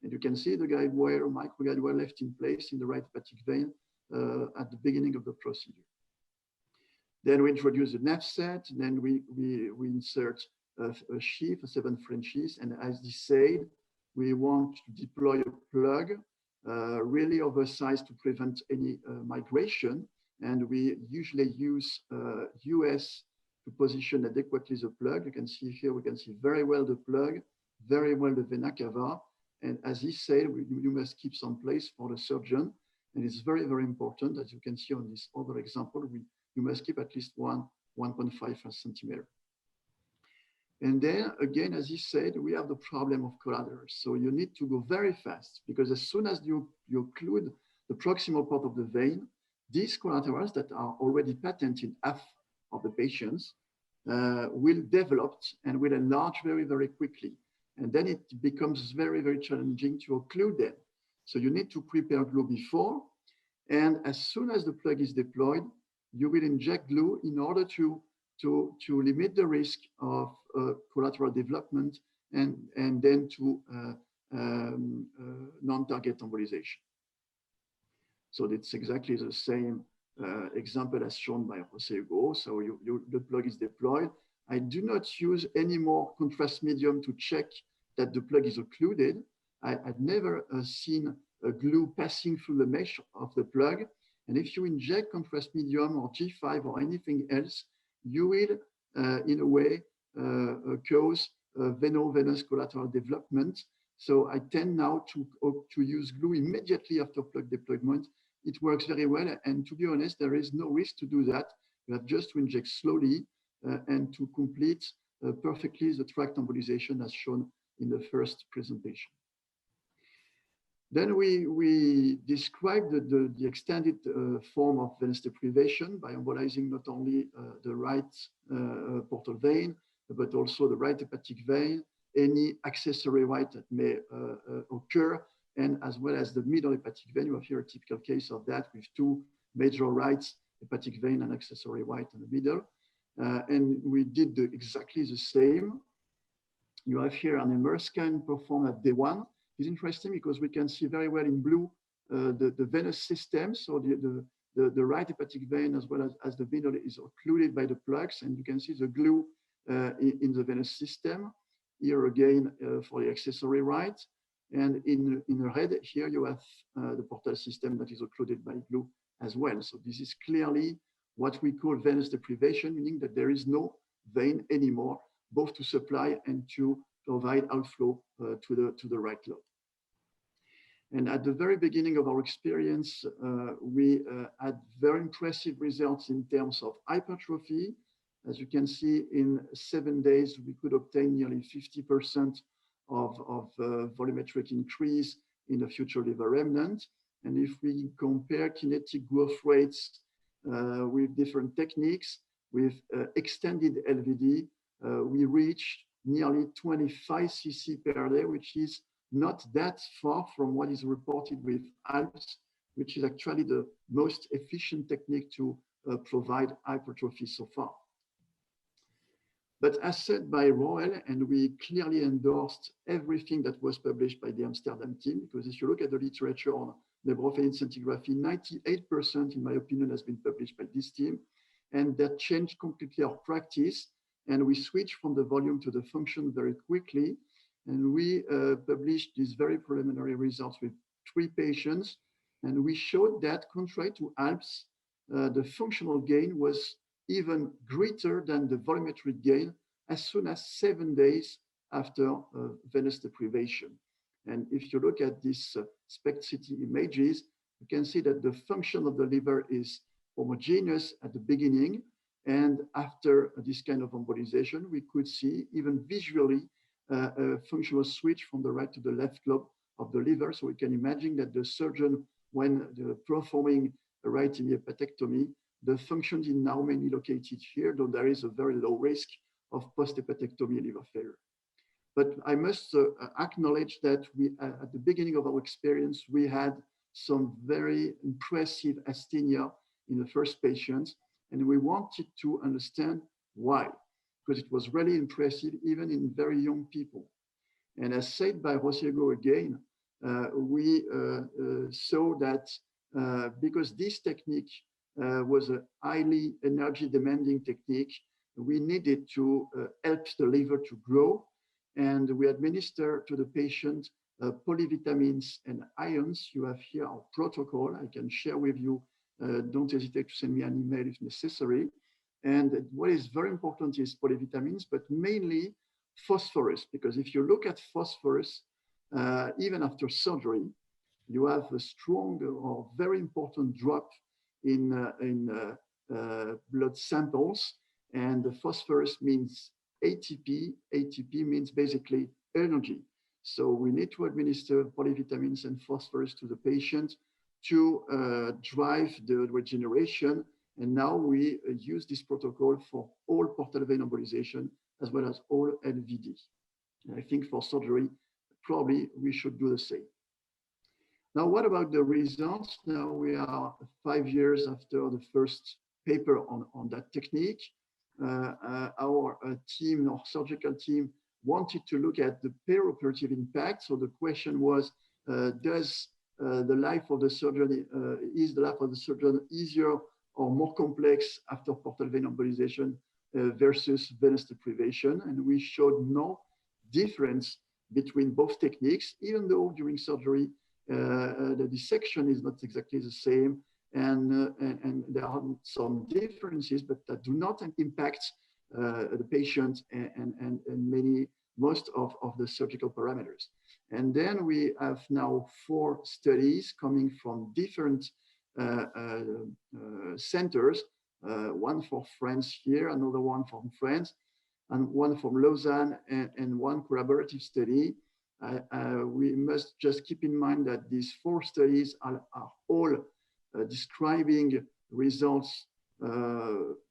And you can see the guide wire, micro guide wire left in place in the right hepatic vein at the beginning of the procedure. Then we introduce the nav set. Then we insert a sheath, a 7 French sheath. And as he said, we want to deploy a plug, really oversized to prevent any migration. And we usually use US to position adequately the plug. You can see here, we can see very well the plug, very well the vena cava. And as he said, you must keep some place for the surgeon. And it's very, very important. As you can see on this other example, you must keep at least 1.5 centimeter. And then again, as he said, we have the problem of collaterals. So you need to go very fast because as soon as you occlude the proximal part of the vein, these collaterals that are already patent in half of the patients will develop and will enlarge very, very quickly. And then it becomes very, very challenging to occlude them. So you need to prepare glue before. And as soon as the plug is deployed, you will inject glue in order to limit the risk of collateral development and then to non-target embolization. So it's exactly the same example as shown by José Hugo. So the plug is deployed. I do not use any more contrast medium to check that the plug is occluded. I've never seen a glue passing through the mesh of the plug. And if you inject contrast medium or G5 or anything else, you will, in a way, cause venous collateral development. So I tend now to use glue immediately after plug deployment. It works very well. And to be honest, there is no risk to do that. You have just to inject slowly and to complete perfectly the tract embolization as shown in the first presentation. Then we described the extended form of venous deprivation by embolizing not only the right portal vein, but also the right hepatic vein, any accessory right that may occur, and as well as the middle hepatic vein. You have here a typical case of that with 2 major rights, hepatic vein and accessory right in the middle. And we did exactly the same. You have here an MR scan performed at day 1. It's interesting because we can see very well in blue the venous system. So the right hepatic vein as well as the middle is occluded by the plugs. And you can see the glue in the venous system. Here again for the accessory right. And in red here you have the portal system that is occluded by glue as well. So this is clearly what we call venous deprivation, meaning that there is no vein anymore, both to supply and to provide outflow to the right lobe. And at the very beginning of our experience, we had very impressive results in terms of hypertrophy. As you can see, in 7 days, we could obtain nearly 50% of volumetric increase in the future liver remnant. And if we compare kinetic growth rates with different techniques, with extended LVD, we reached nearly 25 cc per day, which is not that far from what is reported with ALPS, which is actually the most efficient technique to provide hypertrophy so far. But as said by Roel, and we clearly endorsed everything that was published by the Amsterdam team, because if you look at the literature on nephrophenine scintigraphy, 98%, in my opinion, has been published by this team, and that changed completely our practice. And we switched from the volume to the function very quickly. And we published these very preliminary results with 3 patients. And we showed that, contrary to ALPS, the functional gain was even greater than the volumetric gain as soon as 7 days after venous deprivation. And if you look at these SPECT-CT images, you can see that the function of the liver is homogeneous at the beginning. And after this kind of embolization, we could see even visually a functional switch from the right to the left lobe of the liver. So we can imagine that the surgeon, when performing a right hepatectomy, the function is now mainly located here, though there is a very low risk of post-hepatectomy liver failure. But I must acknowledge that we, at the beginning of our experience, we had some very impressive asthenia in the first patients, and we wanted to understand why, because it was really impressive even in very young people. And as said by José Hugo again, we saw that because this technique was a highly energy demanding technique, we needed to help the liver to grow. And we administer to the patient polyvitamins and ions. You have here our protocol. I can share with you. Don't hesitate to send me an email if necessary. And what is very important is polyvitamins, but mainly phosphorus, because if you look at phosphorus, even after surgery, you have a strong or very important drop in blood samples. And the phosphorus means ATP. ATP means basically energy. So we need to administer polyvitamins and phosphorus to the patient to drive the regeneration. And now we use this protocol for all portal vein embolization as well as all LVD. And I think for surgery, probably we should do the same. Now, what about the results? Now we are 5 years after the first paper on that technique. Our team, our surgical team, wanted to look at the perioperative impact. So the question was, does the life of the surgeon, is the life of the surgeon easier or more complex after portal vein embolization versus venous deprivation? And we showed no difference between both techniques, even though during surgery, the dissection is not exactly the same. And there are some differences, but that do not impact the patient and most of the surgical parameters. And then we have now 4 studies coming from different centers, one for France here, another one from France, and one from Lausanne, and one collaborative study. We must just keep in mind that these 4 studies are all describing results,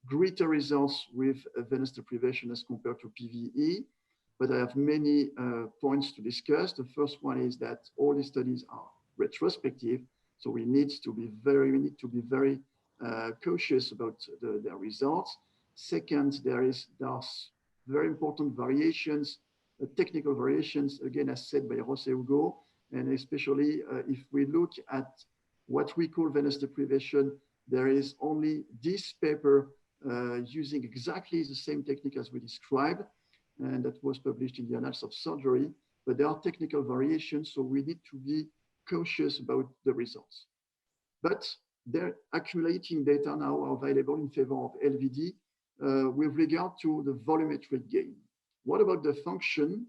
greater results with venous deprivation as compared to PVE. But I have many points to discuss. The first one is that all these studies are retrospective, so we need to be very cautious about their results. Second, there are very important variations, technical variations, again, as said by José Hugo, and especially if we look at what we call venous deprivation, there is only this paper using exactly the same technique as we described, and that was published in the Annals of Surgery, but there are technical variations, so we need to be cautious about the results. But they're accumulating data now are available in favor of LVD with regard to the volumetric gain. What about the function?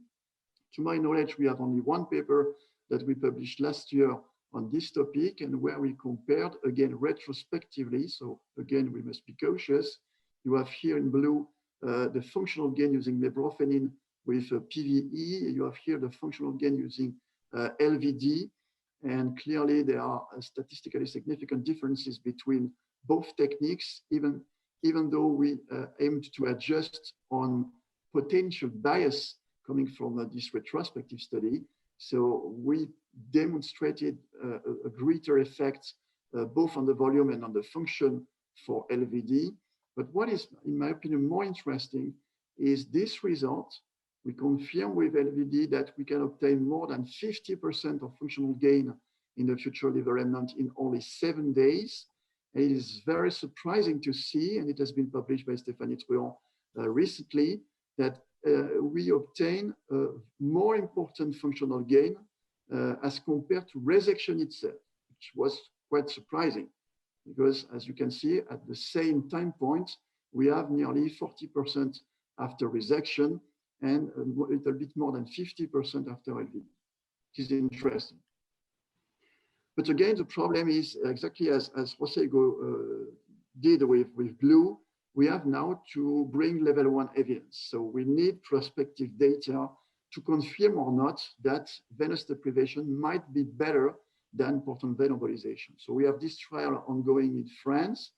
To my knowledge, we have only one paper that we published last year on this topic, and where we compared, again, retrospectively, so again, we must be cautious. You have here in blue the functional gain using nephrophenine with PVE. You have here the functional gain using LVD, and clearly there are statistically significant differences between both techniques, even though we aimed to adjust on potential bias coming from this retrospective study. So we demonstrated a greater effect both on the volume and on the function for LVD. But what is, in my opinion, more interesting is this result. We confirm with LVD that we can obtain more than 50% of functional gain in the future liver remnant in only 7 days. It is very surprising to see, and it has been published by Stéphanie Truand recently, that we obtain more important functional gain as compared to resection itself, which was quite surprising, because as you can see, at the same time point, we have nearly 40% after resection and a little bit more than 50% after LVD, which is interesting. But again, the problem is exactly as José Hugo did with Blue, we have now to bring level 1 evidence. So we need prospective data to confirm or not that venous deprivation might be better than portal vein embolization. So we have this trial ongoing in France.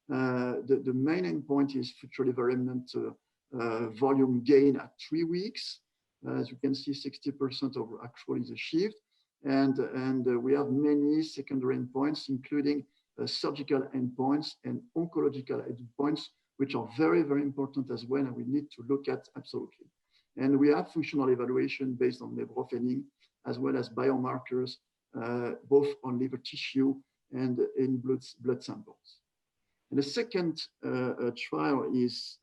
The main endpoint is future liver remnant volume gain at 3 weeks. As you can see, 60% of actual is achieved. And we have many secondary endpoints, including surgical endpoints and oncological endpoints, which are very, very important as well, and we need to look at absolutely. And we have functional evaluation based on nephrophenine, as well as biomarkers, both on liver tissue and in blood samples. And the second trial is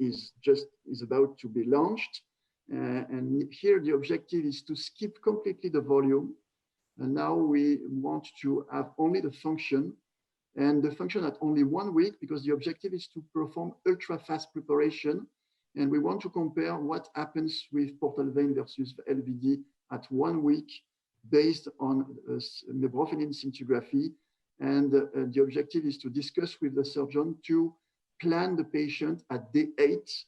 about to be launched. And here the objective is to skip completely the volume. And now we want to have only the function, and the function at only 1 week, because the objective is to perform ultra-fast preparation. And we want to compare what happens with portal vein versus LVD at 1 week based on nephrophenine scintigraphy. And the objective is to discuss with the surgeon to plan the patient at day 8,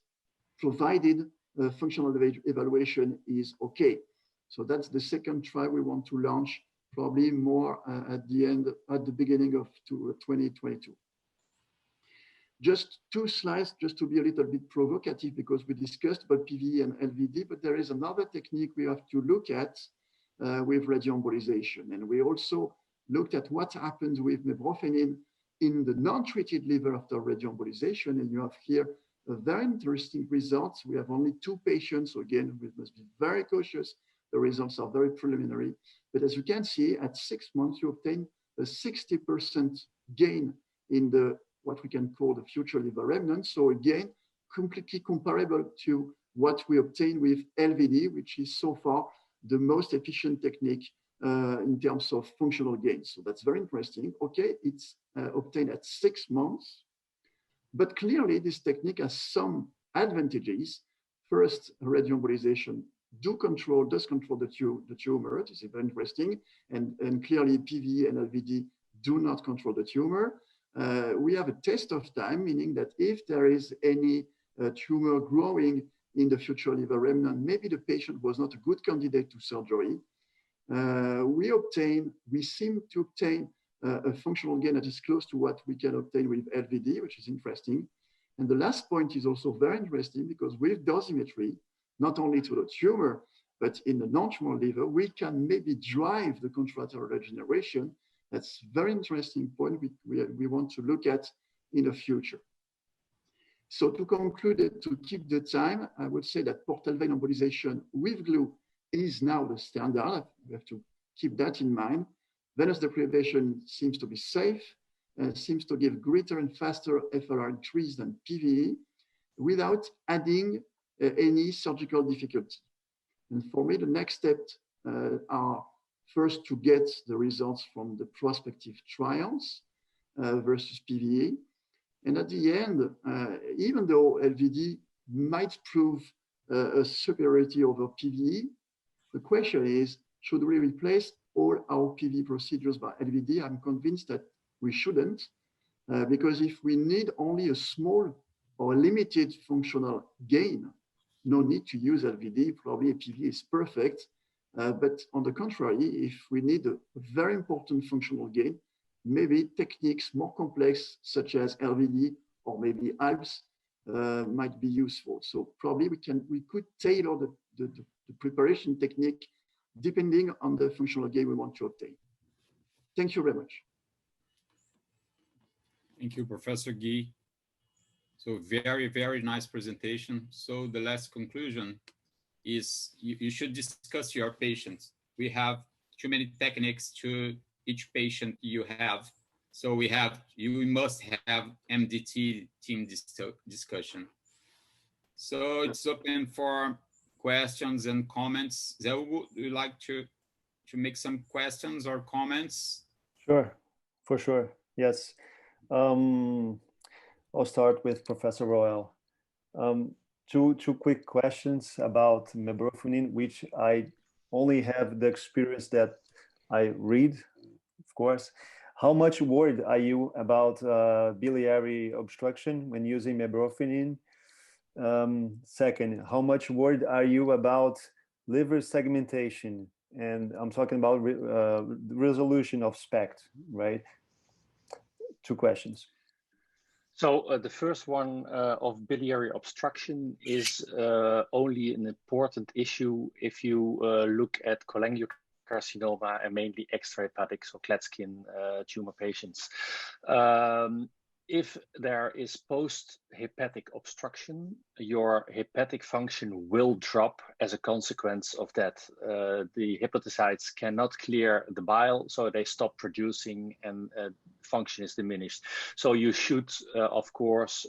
provided functional evaluation is okay. So that's the second trial we want to launch, probably more at the beginning of 2022. Just 2 slides, just to be a little bit provocative, because we discussed about PVE and LVD, but there is another technique we have to look at with radioembolization. And we also looked at what happens with nephrophenine in the non-treated liver after radioembolization. And you have here a very interesting results. We have only 2 patients. So again, we must be very cautious. The results are very preliminary. But as you can see, at 6 months, you obtain a 60% gain in the what we can call the future liver remnant. So again, completely comparable to what we obtain with LVD, which is so far the most efficient technique in terms of functional gain. So that's very interesting. Okay, it's obtained at 6 months, but clearly this technique has some advantages. First, radioembolization does control the tumor. This is very interesting. And clearly PVE and LVD do not control the tumor. We have a test of time, meaning that if there is any tumor growing in the future liver remnant, maybe the patient was not a good candidate to surgery. We seem to obtain a functional gain that is close to what we can obtain with LVD, which is interesting. And the last point is also very interesting, because with dosimetry, not only to the tumor, but in the non-tumor liver, we can maybe drive the contralateral regeneration. That's a very interesting point we want to look at in the future. So to conclude it, to keep the time, I would say that portal vein embolization with glue is now the standard. We have to keep that in mind. Venous deprivation seems to be safe, seems to give greater and faster FLR increase than PVE without adding any surgical difficulty. And for me, the next steps are first to get the results from the prospective trials versus PVE. And at the end, even though LVD might prove a superiority over PVE, the question is, should we replace all our PVE procedures by LVD? I'm convinced that we shouldn't, because if we need only a small or limited functional gain, no need to use LVD. Probably a PVE is perfect. But on the contrary, if we need a very important functional gain, maybe techniques more complex, such as LVD or maybe ALPS, might be useful. So probably we could tailor the preparation technique depending on the functional gain we want to obtain. Thank you very much. Thank you, Professor Guy. So very, very nice presentation. So the last conclusion is you should discuss your patients. We have too many techniques to each patient you have. So you must have MDT team discussion. So it's open for questions and comments. José Hugo, do you like to make some questions or comments? Sure, for sure, yes. I'll start with Professor Roel. Two quick questions about mebrofenine, which I only have the experience that I read, of course. How much worried are you about biliary obstruction when using mebrofenine? Second, how much worried are you about liver segmentation? And I'm talking about resolution of SPECT, right? Two questions. So the first one of biliary obstruction is only an important issue if you look at cholangiocarcinoma and mainly extrahepatic, so Klatskin tumor patients. If there is post-hepatic obstruction, your hepatic function will drop as a consequence of that. The hepatocytes cannot clear the bile, so they stop producing and function is diminished. So you should, of course,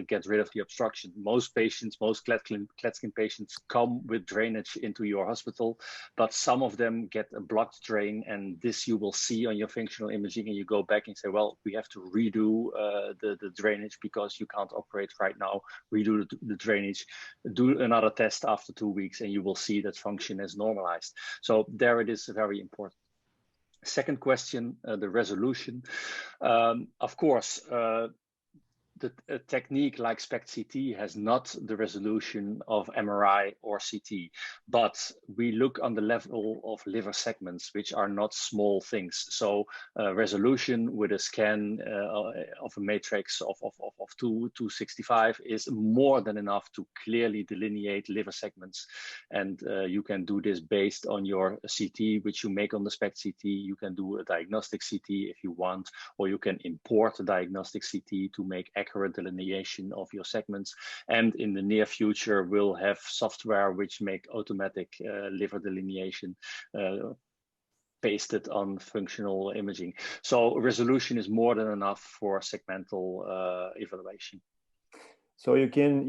get rid of the obstruction. Most patients, most Klatskin patients come with drainage into your hospital, but some of them get a blocked drain, and this you will see on your functional imaging, and you go back and say, well, we have to redo the drainage because you can't operate right now. Redo the drainage, do another test after 2 weeks, and you will see that function is normalized. So there it is very important. Second question, the resolution. Of course, a technique like SPECT-CT has not the resolution of MRI or CT, but we look on the level of liver segments, which are not small things. So resolution with a scan of a matrix of 265 is more than enough to clearly delineate liver segments. And you can do this based on your CT, which you make on the SPECT-CT. You can do a diagnostic CT if you want, or you can import a diagnostic CT to make accurate delineation of your segments. And in the near future, we'll have software which make automatic liver delineation pasted on functional imaging. So resolution is more than enough for segmental evaluation. So you can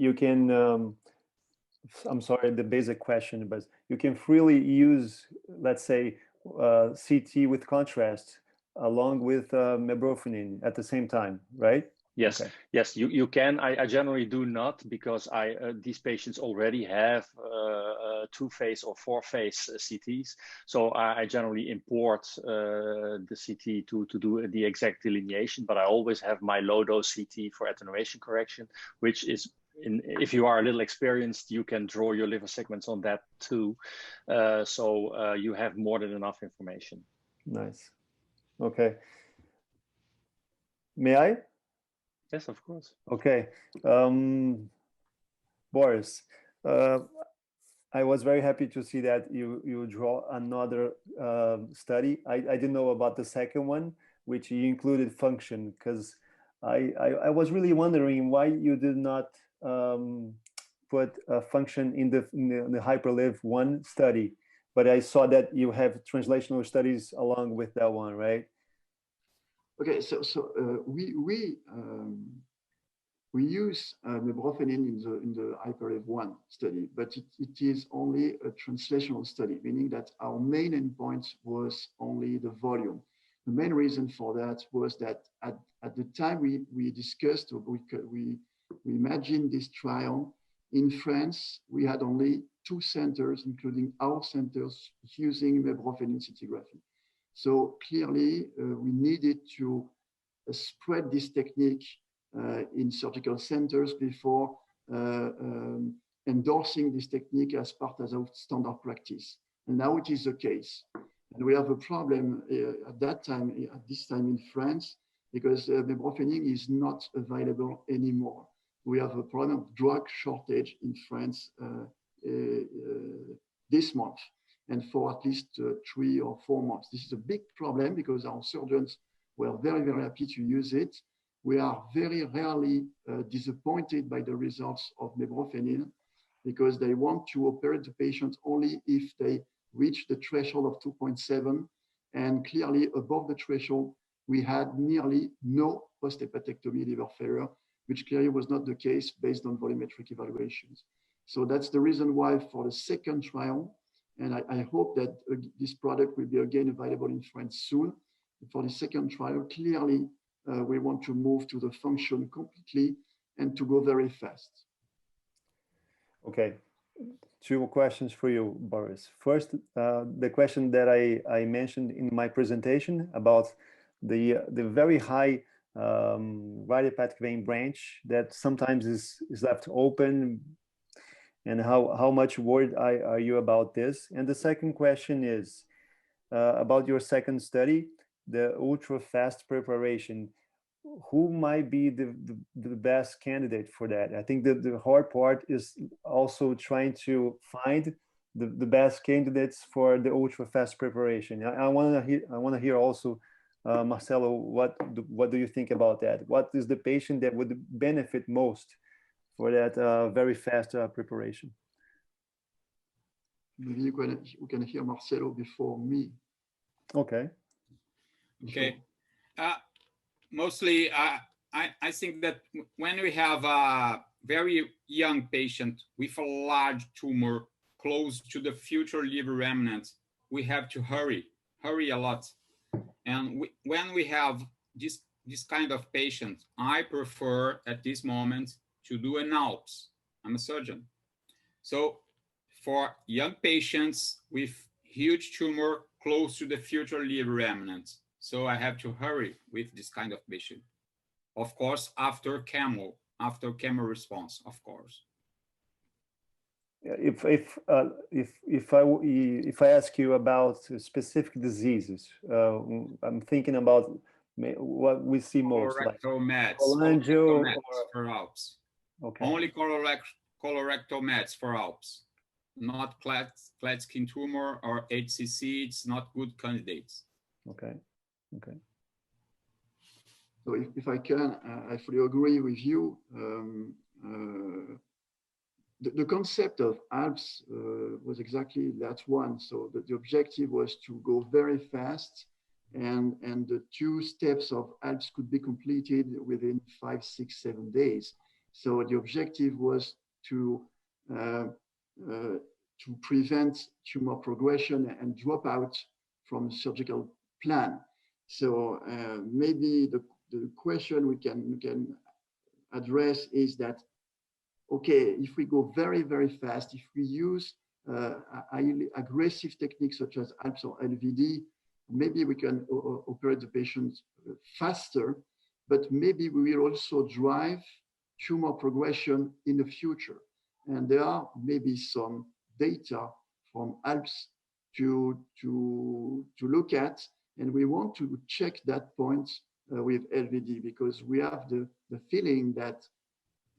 I'm sorry, the basic question, but you can freely use, let's say, CT with contrast along with mebrofenine at the same time, right? Yes, okay. Yes, you can. I generally do not, because these patients already have 2-phase or 4-phase CTs. So I generally import the CT to do the exact delineation, but I always have my low-dose CT for attenuation correction, which is, if you are a little experienced, you can draw your liver segments on that too. So you have more than enough information. Nice. Okay. May I? Yes, of course. Okay. Boris, I was very happy to see that you draw another study. I didn't know about the second one, which you included function, because I was really wondering why you did not put a function in the HyperLive 1 study, but I saw that you have translational studies along with that one, right? Okay, so we use mebrofenine in the HyperLive 1 study, but it is only a translational study, meaning that our main endpoint was only the volume. The main reason for that was that at the time we discussed, or we imagined this trial in France, we had only 2 centers, including our centers, using mebrofenine scintigraphy. So clearly, we needed to spread this technique in surgical centers before endorsing this technique as part of standard practice. And now it is the case. And we have a problem at this time in France, because mebrofenine is not available anymore. We have a problem of drug shortage in France this month. and for at least 3 or 4 months. This is a big problem because our surgeons were very, very happy to use it. We are very rarely disappointed by the results of mebrofenil because they want to operate the patient only if they reach the threshold of 2.7, and clearly above the threshold, we had nearly no post-hepatectomy liver failure, which clearly was not the case based on volumetric evaluations. So that's the reason why for the second trial, and I hope that this product will be again available in France soon. For the second trial, clearly we want to move to the function completely and to go very fast. Okay, 2 questions for you, Boris. First, the question that I mentioned in my presentation about the very high right hepatic vein branch that sometimes is left open, and how much worried are you about this? And the second question is about your second study, the ultra fast preparation. Who might be the best candidate for that? I think that the hard part is also trying to find the best candidates for the ultra fast preparation. I want to hear also, Marcelo, what do you think about that? What is the patient that would benefit most for that very fast preparation? Maybe we can hear Marcelo before me. Okay. Okay. Mostly, I think that when we have a very young patient with a large tumor close to the future liver remnants, we have to hurry a lot. And when we have this kind of patient, I prefer at this moment to do an ALPS. I'm a surgeon. So for young patients with huge tumor close to the future liver remnants, so I have to hurry with this kind of patient. Of course, after chemo response, of course. If I ask you about specific diseases, I'm thinking about what we see most, colorectal mets, for ALPS. Okay. Only colorectal mets for ALPS, not clad skin tumor or HCC. It's not good candidates. Okay. Okay. So if I can, I fully agree with you. The concept of ALPS was exactly that one. So the objective was to go very fast, and the 2 steps of ALPS could be completed within 5, 6, 7 days. So the objective was to prevent tumor progression and dropout from the surgical plan. So maybe the question we can address is that, okay, if we go very, very fast, if we use highly aggressive techniques such as ALPS or LVD, maybe we can operate the patient faster, but maybe we will also drive tumor progression in the future. And there are maybe some data from ALPS to look at, and we want to check that point with LVD, because we have the feeling that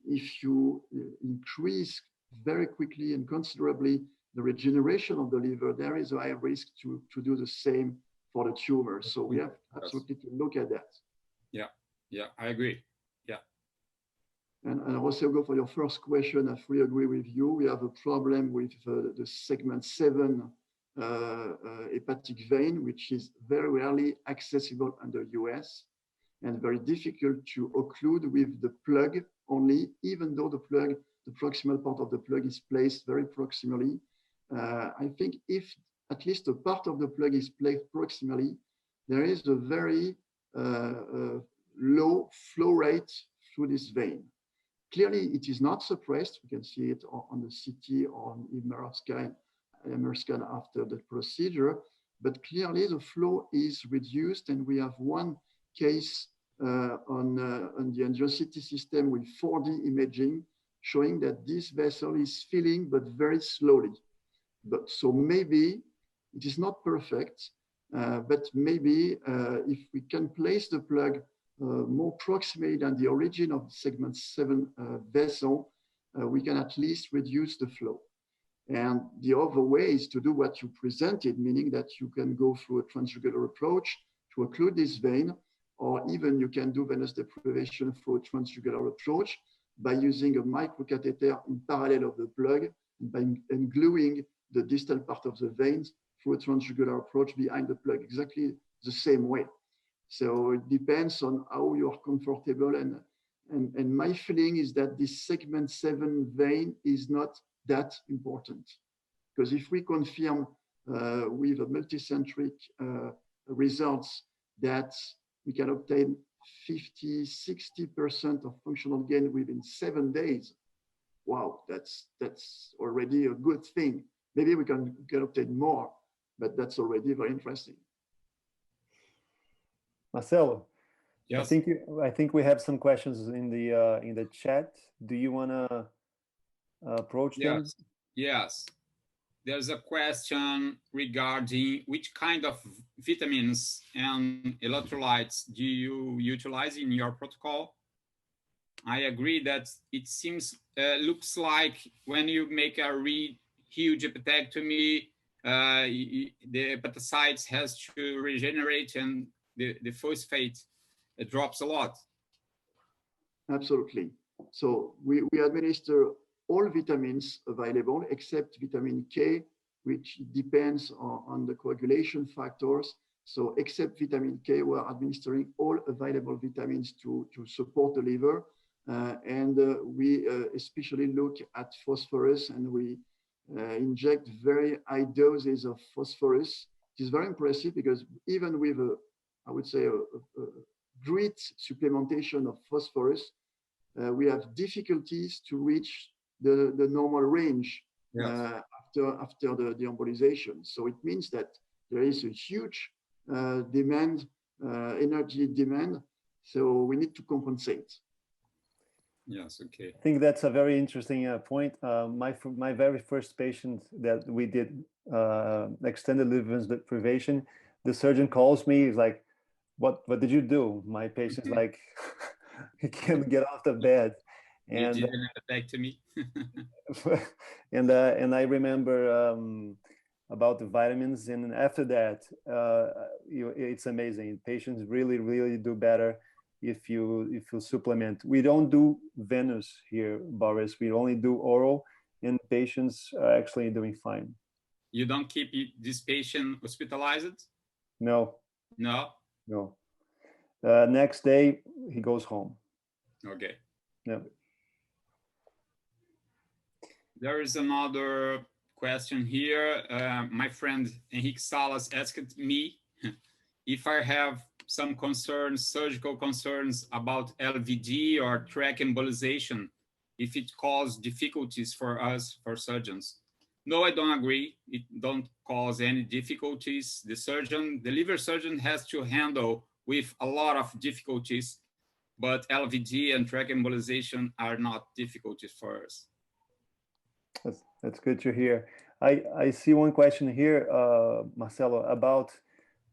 if you increase very quickly and considerably the regeneration of the liver, there is a high risk to do the same for the tumor. So we have absolutely to look at that. Yeah, I agree. Yeah. And also go for your first question, I fully agree with you. We have a problem with the segment 7 hepatic vein, which is very rarely accessible under US and very difficult to occlude with the plug only, even though the proximal part of the plug is placed very proximally. I think if at least a part of the plug is placed proximally, there is a very low flow rate through this vein. Clearly, it is not suppressed. We can see it on the CT or on MR scan after the procedure, but clearly the flow is reduced, and we have one case on the angiosynthesis system with 4D imaging showing that this vessel is filling, but very slowly. But so maybe it is not perfect, but maybe if we can place the plug more proximally than the origin of the segment 7 vessel, we can at least reduce the flow. And the other way is to do what you presented, meaning that you can go through a transjugular approach to occlude this vein, or even you can do venous deprivation through a transjugular approach by using a microcatheter in parallel of the plug and gluing the distal part of the veins through a transjugular approach behind the plug, exactly the same way. So it depends on how you're comfortable. And my feeling is that this segment 7 vein is not that important. Because if we confirm with a multicentric results that we can obtain 50, 60% of functional gain within 7 days, wow, that's already a good thing. Maybe we can obtain more, but that's already very interesting. Marcelo, yes. I think we have some questions in the chat. Do you want to approach them? Yes. There's a question regarding which kind of vitamins and electrolytes do you utilize in your protocol? I agree that it seems, looks like when you make a huge hepatectomy, the hepatocytes has to regenerate and the phosphate drops a lot. Absolutely. So we administer all vitamins available except vitamin K, which depends on the coagulation factors. So except vitamin K, we're administering all available vitamins to support the liver. We especially look at phosphorus, and we inject very high doses of phosphorus. It is very impressive because even with I would say, a great supplementation of phosphorus, we have difficulties to reach the normal range after the embolization. So it means that there is a huge demand, energy demand. So we need to compensate. Yes, okay. I think that's a very interesting point. My very first patient that we did extended venous deprivation, the surgeon calls me, he's like, what did you do? My patient's like, he can't get off the bed. And you didn't back to me. and I remember about the vitamins, and after that, it's amazing. Patients really do better if you supplement. We don't do venous here, Boris. We only do oral, and patients are actually doing fine. You don't keep this patient hospitalized? No. Next day he goes home. Okay. Yeah. There is another question here. My friend Henrique Salas asked me if I have some concerns, surgical concerns about LVD or tract embolization, if it causes difficulties for us, for surgeons. No, I don't agree. It don't cause any difficulties. The liver surgeon has to handle with a lot of difficulties, but LVD and tract embolization are not difficulties for us. That's good to hear. I see one question here, Marcelo, about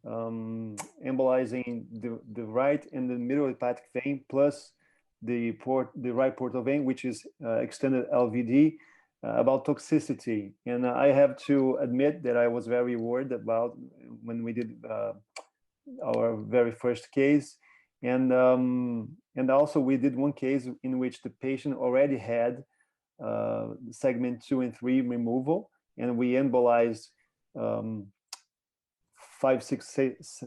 embolizing the right and the middle hepatic vein plus the right portal vein, which is extended LVD, about toxicity. And I have to admit that I was very worried about when we did our very first case. And also we did one case in which the patient already had segment 2 and 3 removal, and we embolized 5, 6,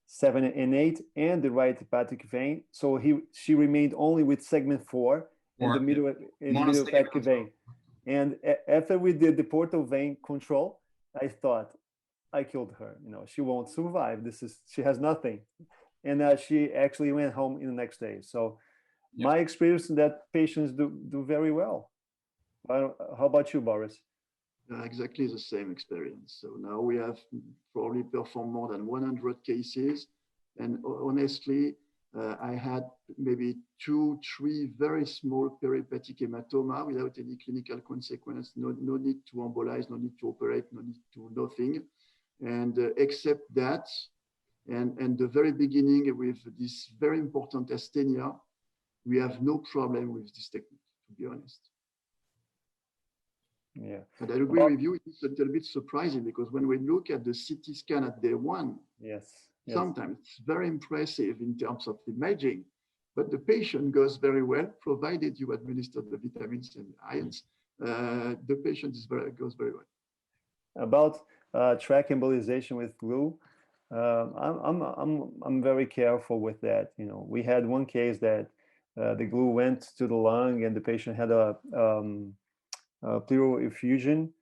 7, and 8 and the right hepatic vein. So she remained only with segment 4 and the middle hepatic vein. And after we did the portal vein control, I thought, I killed her. She won't survive. She has nothing. And she actually went home in the next day. So my experience is that patients do very well. How about you, Boris? Exactly the same experience. So now we have probably performed more than 100 cases. And honestly, I had maybe 2, 3 very small perihepatic hematoma without any clinical consequence. No need to embolize, no need to operate, no need to nothing. And except that, and the very beginning with this very important asthenia, we have no problem with this technique, to be honest. Yeah. And I agree with you, it's a little bit surprising because when we look at the CT scan at day one, sometimes it's very impressive in terms of imaging, but the patient goes very well, provided you administer the vitamins and ions. The patient goes very well. About track embolization with glue, I'm very careful with that. You know, we had one case that the glue went to the lung and the patient had a pleural effusion.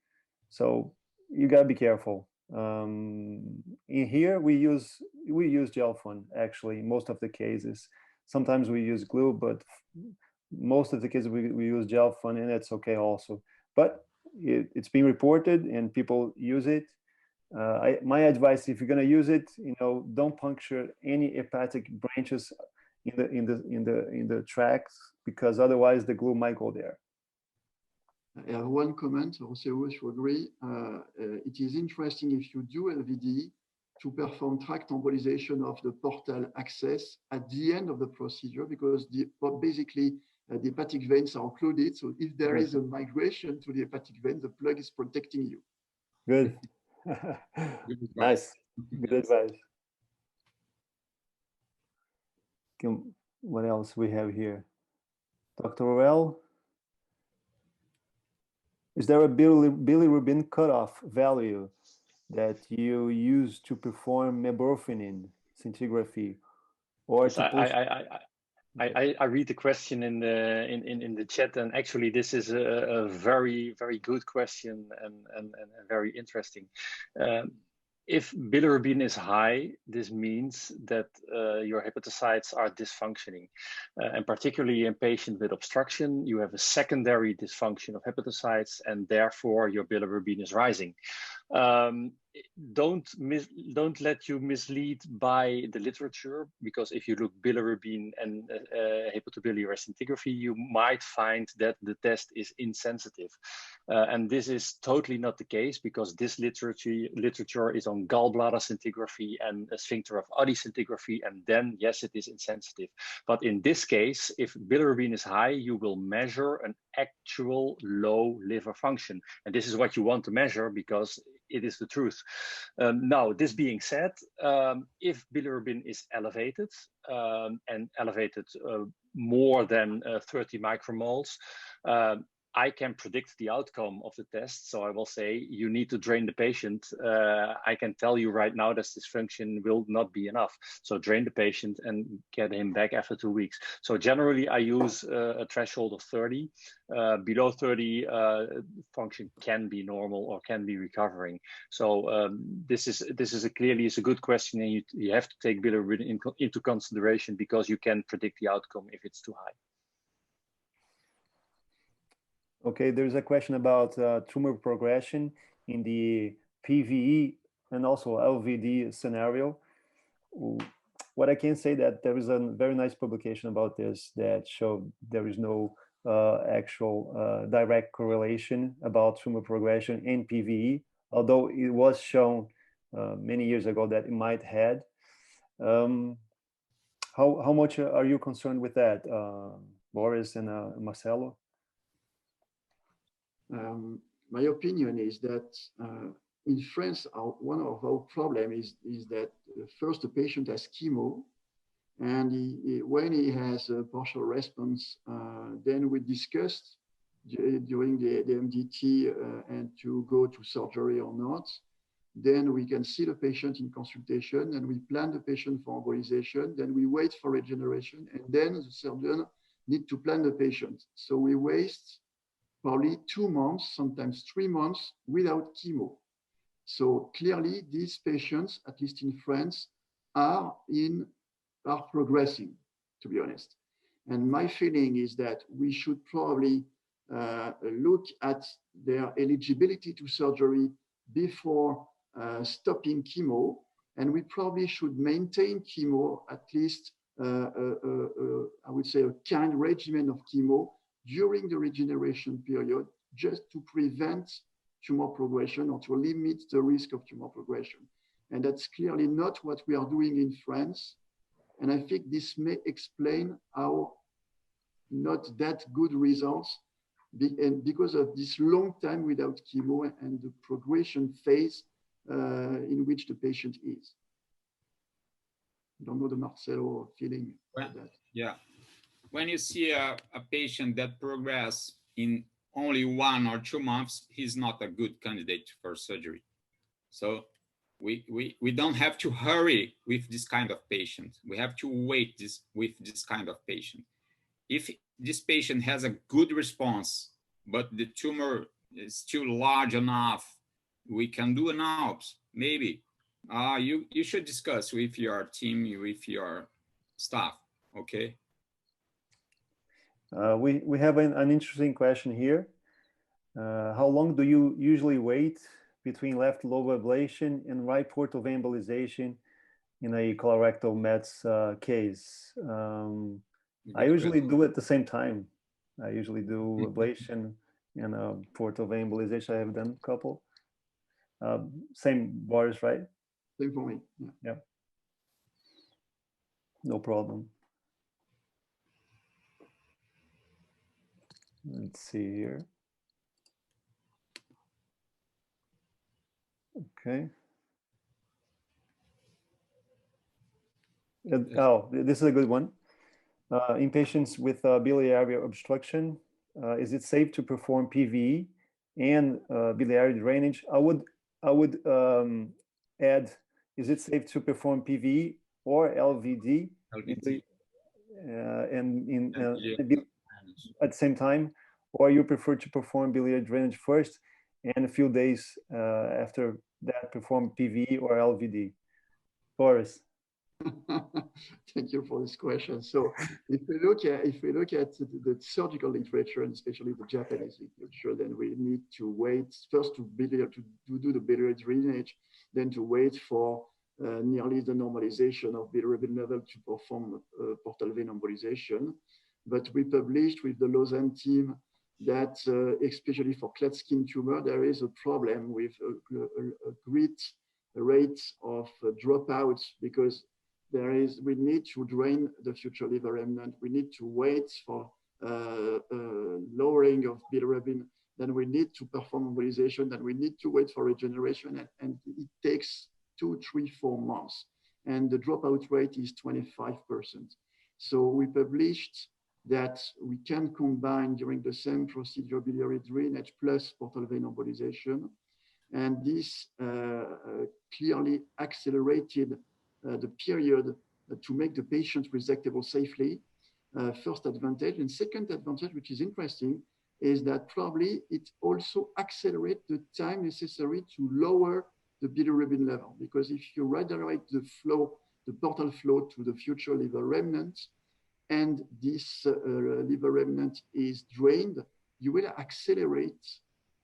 So you gotta be careful. In here we use Gelfund actually in most of the cases. Sometimes we use glue, but most of the cases we use Gelfund, and it's okay also. But it's been reported and people use it. My advice, if you're gonna use it, you know, don't puncture any hepatic branches in the tracks, because otherwise the glue might go there. I have one comment, José Hugo, if you agree. It is interesting if you do LVD to perform tract embolization of the portal access at the end of the procedure, because basically the hepatic veins are occluded. So if there is a migration to the hepatic vein, the plug is protecting you. Good. Nice. Good advice. What else we have here? Dr. Roel? Is there a bilirubin cutoff value that you use to perform mebufotenin scintigraphy, or yes, I read the question in the chat, and actually this is a very good question and very interesting. If bilirubin is high, this means that your hepatocytes are dysfunctioning. And particularly in patients with obstruction, you have a secondary dysfunction of hepatocytes, and therefore your bilirubin is rising. Don't let you mislead by the literature, because if you look bilirubin and hepatobiliary scintigraphy, you might find that the test is insensitive. And this is totally not the case, because this literature is on gallbladder scintigraphy and a sphincter of Oddi scintigraphy, and then yes, it is insensitive. But in this case, if bilirubin is high, you will measure an actual low liver function. And this is what you want to measure, because it is the truth. Now, this being said, if bilirubin is elevated and elevated more than 30 micromoles, I can predict the outcome of the test. So I will say, you need to drain the patient. I can tell you right now that this function will not be enough. So drain the patient and get him back after 2 weeks. So generally I use a threshold of 30. Below 30, function can be normal or can be recovering. So this is clearly a good question, and you have to take bilirubin into consideration, because you can predict the outcome if it's too high. Okay, there's a question about tumor progression in the PVE and also LVD scenario. What I can say that there is a very nice publication about this that showed there is no actual direct correlation about tumor progression in PVE, although it was shown many years ago that it might had. How much are you concerned with that, Boris and Marcelo? My opinion is that in France, one of our problems is that first the patient has chemo, and when he has a partial response, then we discussed during the MDT and to go to surgery or not. Then we can see the patient in consultation, and we plan the patient for embolization. Then we wait for regeneration, and then the surgeon need to plan the patient. So we waste probably 2 months, sometimes 3 months without chemo. So clearly these patients, at least in France, are progressing, to be honest. And my feeling is that we should probably look at their eligibility to surgery before stopping chemo. And we probably should maintain chemo, at least, I would say, a kind regimen of chemo during the regeneration period, just to prevent tumor progression or to limit the risk of tumor progression. And that's clearly not what we are doing in France. And I think this may explain our not that good results and because of this long time without chemo and the progression phase in which the patient is. I don't know the Marcelo feeling about that. Yeah. When you see a patient that progress in only 1 or 2 months, he's not a good candidate for surgery. So we don't have to hurry with this kind of patient. We have to wait with this kind of patient. If this patient has a good response, but the tumor is still large enough, we can do an ALPS, maybe. You should discuss with your team, with your staff, okay? We have an interesting question here. How long do you usually wait between left lobe ablation and right portal vein embolization in a colorectal mets case? I usually do it at the same time. I usually do ablation and portal vein embolization. I have done a couple. Same, Boris, right? Same for me. Yeah. No problem. Let's see here. Okay. Oh, this is a good one. In patients with biliary obstruction, is it safe to perform PVE and biliary drainage? I would add, is it safe to perform PVE or LVD? At the same time, or you prefer to perform biliary drainage first and a few days after that perform PVE or LVD? Boris. Thank you for this question. So if we look at the surgical literature, and especially the Japanese literature, then we need to wait first to do the biliary drainage, then to wait for nearly the normalization of bilirubin level to perform portal vein embolization. But we published with the Lausanne team that especially for Klatskin tumor, there is a problem with a great rate of dropouts because we need to drain the future liver remnant. We need to wait for lowering of bilirubin. Then we need to perform embolization. Then we need to wait for regeneration. And it takes 2, 3, 4 months. And the dropout rate is 25%. So we published that we can combine during the same procedure biliary drainage plus portal vein embolization. And this clearly accelerated the period to make the patient resectable safely. First advantage. And second advantage, which is interesting, is that probably it also accelerates the time necessary to lower the bilirubin level. Because if you redirect the flow, the portal flow to the future liver remnant, and this liver remnant is drained, you will accelerate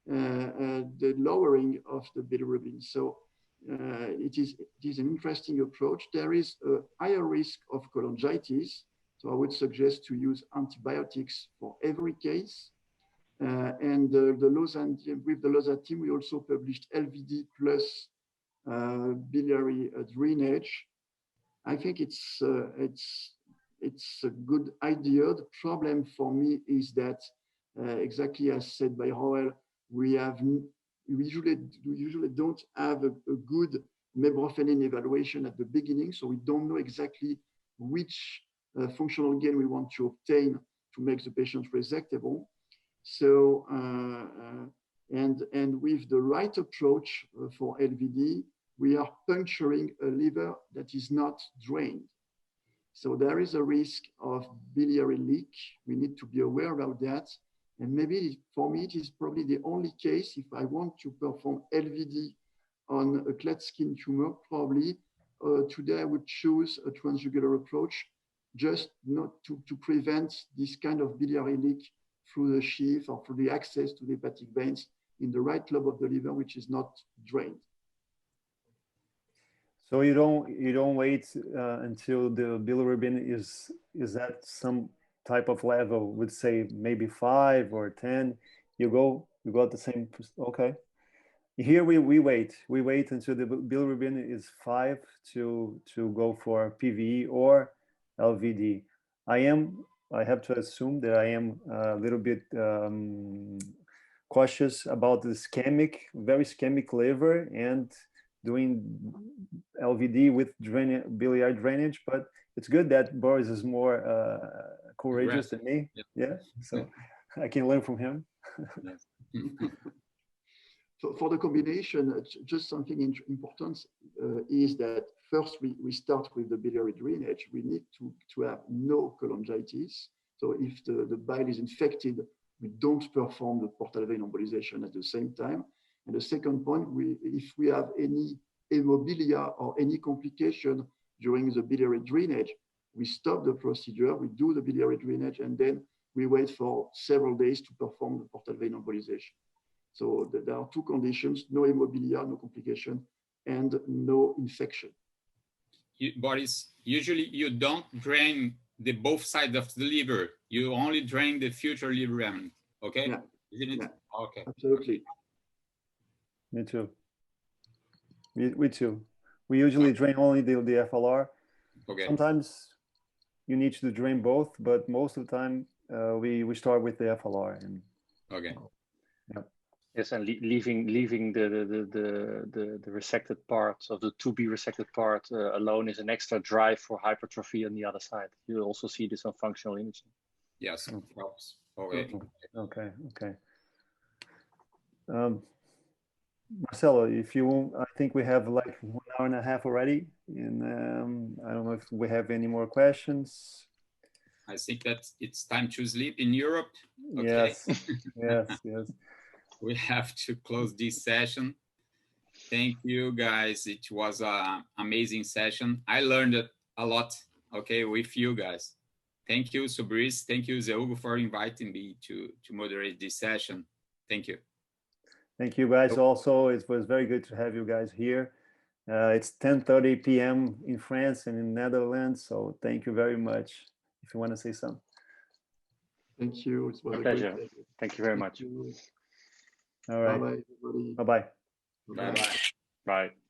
the lowering of the bilirubin. So it is an interesting approach. There is a higher risk of cholangitis. So I would suggest to use antibiotics for every case. And with the Lausanne team, we also published LVD plus biliary drainage. I think it's a good idea. The problem for me is that, exactly as said by Roel, we usually don't have a good mebrofenin evaluation at the beginning, so we don't know exactly which functional gain we want to obtain to make the patient resectable. So, and with the right approach for LVD, we are puncturing a liver that is not drained. So there is a risk of biliary leak. We need to be aware about that. And maybe for me, it is probably the only case if I want to perform LVD on a Klatskin tumor, probably today I would choose a transjugular approach, just not to prevent this kind of biliary leak through the sheath or through the access to the hepatic veins in the right lobe of the liver, which is not drained. So you don't wait until the bilirubin is at some type of level, would say maybe 5 or 10. You go at the same. Okay. Here we wait until the bilirubin is 5 to go for PVE or LVD. I am I have to assume that I am a little bit cautious about the very ischemic liver and doing LVD with biliary drainage, but it's good that Boris is more courageous than me. Yeah, so I can learn from him. For the combination, just something important is that first we start with the biliary drainage. We need to have no cholangitis. So if the bile is infected, we don't perform the portal vein embolization at the same time. And the second point, if we have any hemobilia or any complication during the biliary drainage, we stop the procedure, we do the biliary drainage, and then we wait for several days to perform the portal vein embolization. So there are two conditions: no hemobilia, no complication, and no infection. Boris, usually you don't drain the both sides of the liver. You only drain the future liver remnant. Okay? Yeah. Isn't it? Yeah. Okay. Absolutely. Me too. We too. We usually drain only the FLR. Okay. Sometimes you need to drain both, but most of the time we start with the FLR. And, okay. Yeah. Yes, and leaving the resected part of the to be resected part alone is an extra drive for hypertrophy on the other side. You also see this on functional imaging. Yes. Okay. Okay. Marcelo, if you want, I think we have like 1 hour and a half already, and I don't know if we have any more questions. I think that it's time to sleep in Europe. Okay. Yes. Yes. We have to close this session. Thank you, guys. It was an amazing session. I learned a lot, okay, with you guys. Thank you, Sobrice. Thank you, José Hugo, for inviting me to moderate this session. Thank you. Thank you, guys. Also, it was very good to have you guys here. It's 10:30 p.m. in France and in Netherlands, so thank you very much. If you want to say something. Thank you. It was a pleasure. Thank you very much. All right. Bye-bye, everybody. Bye-bye. Bye-bye. Bye.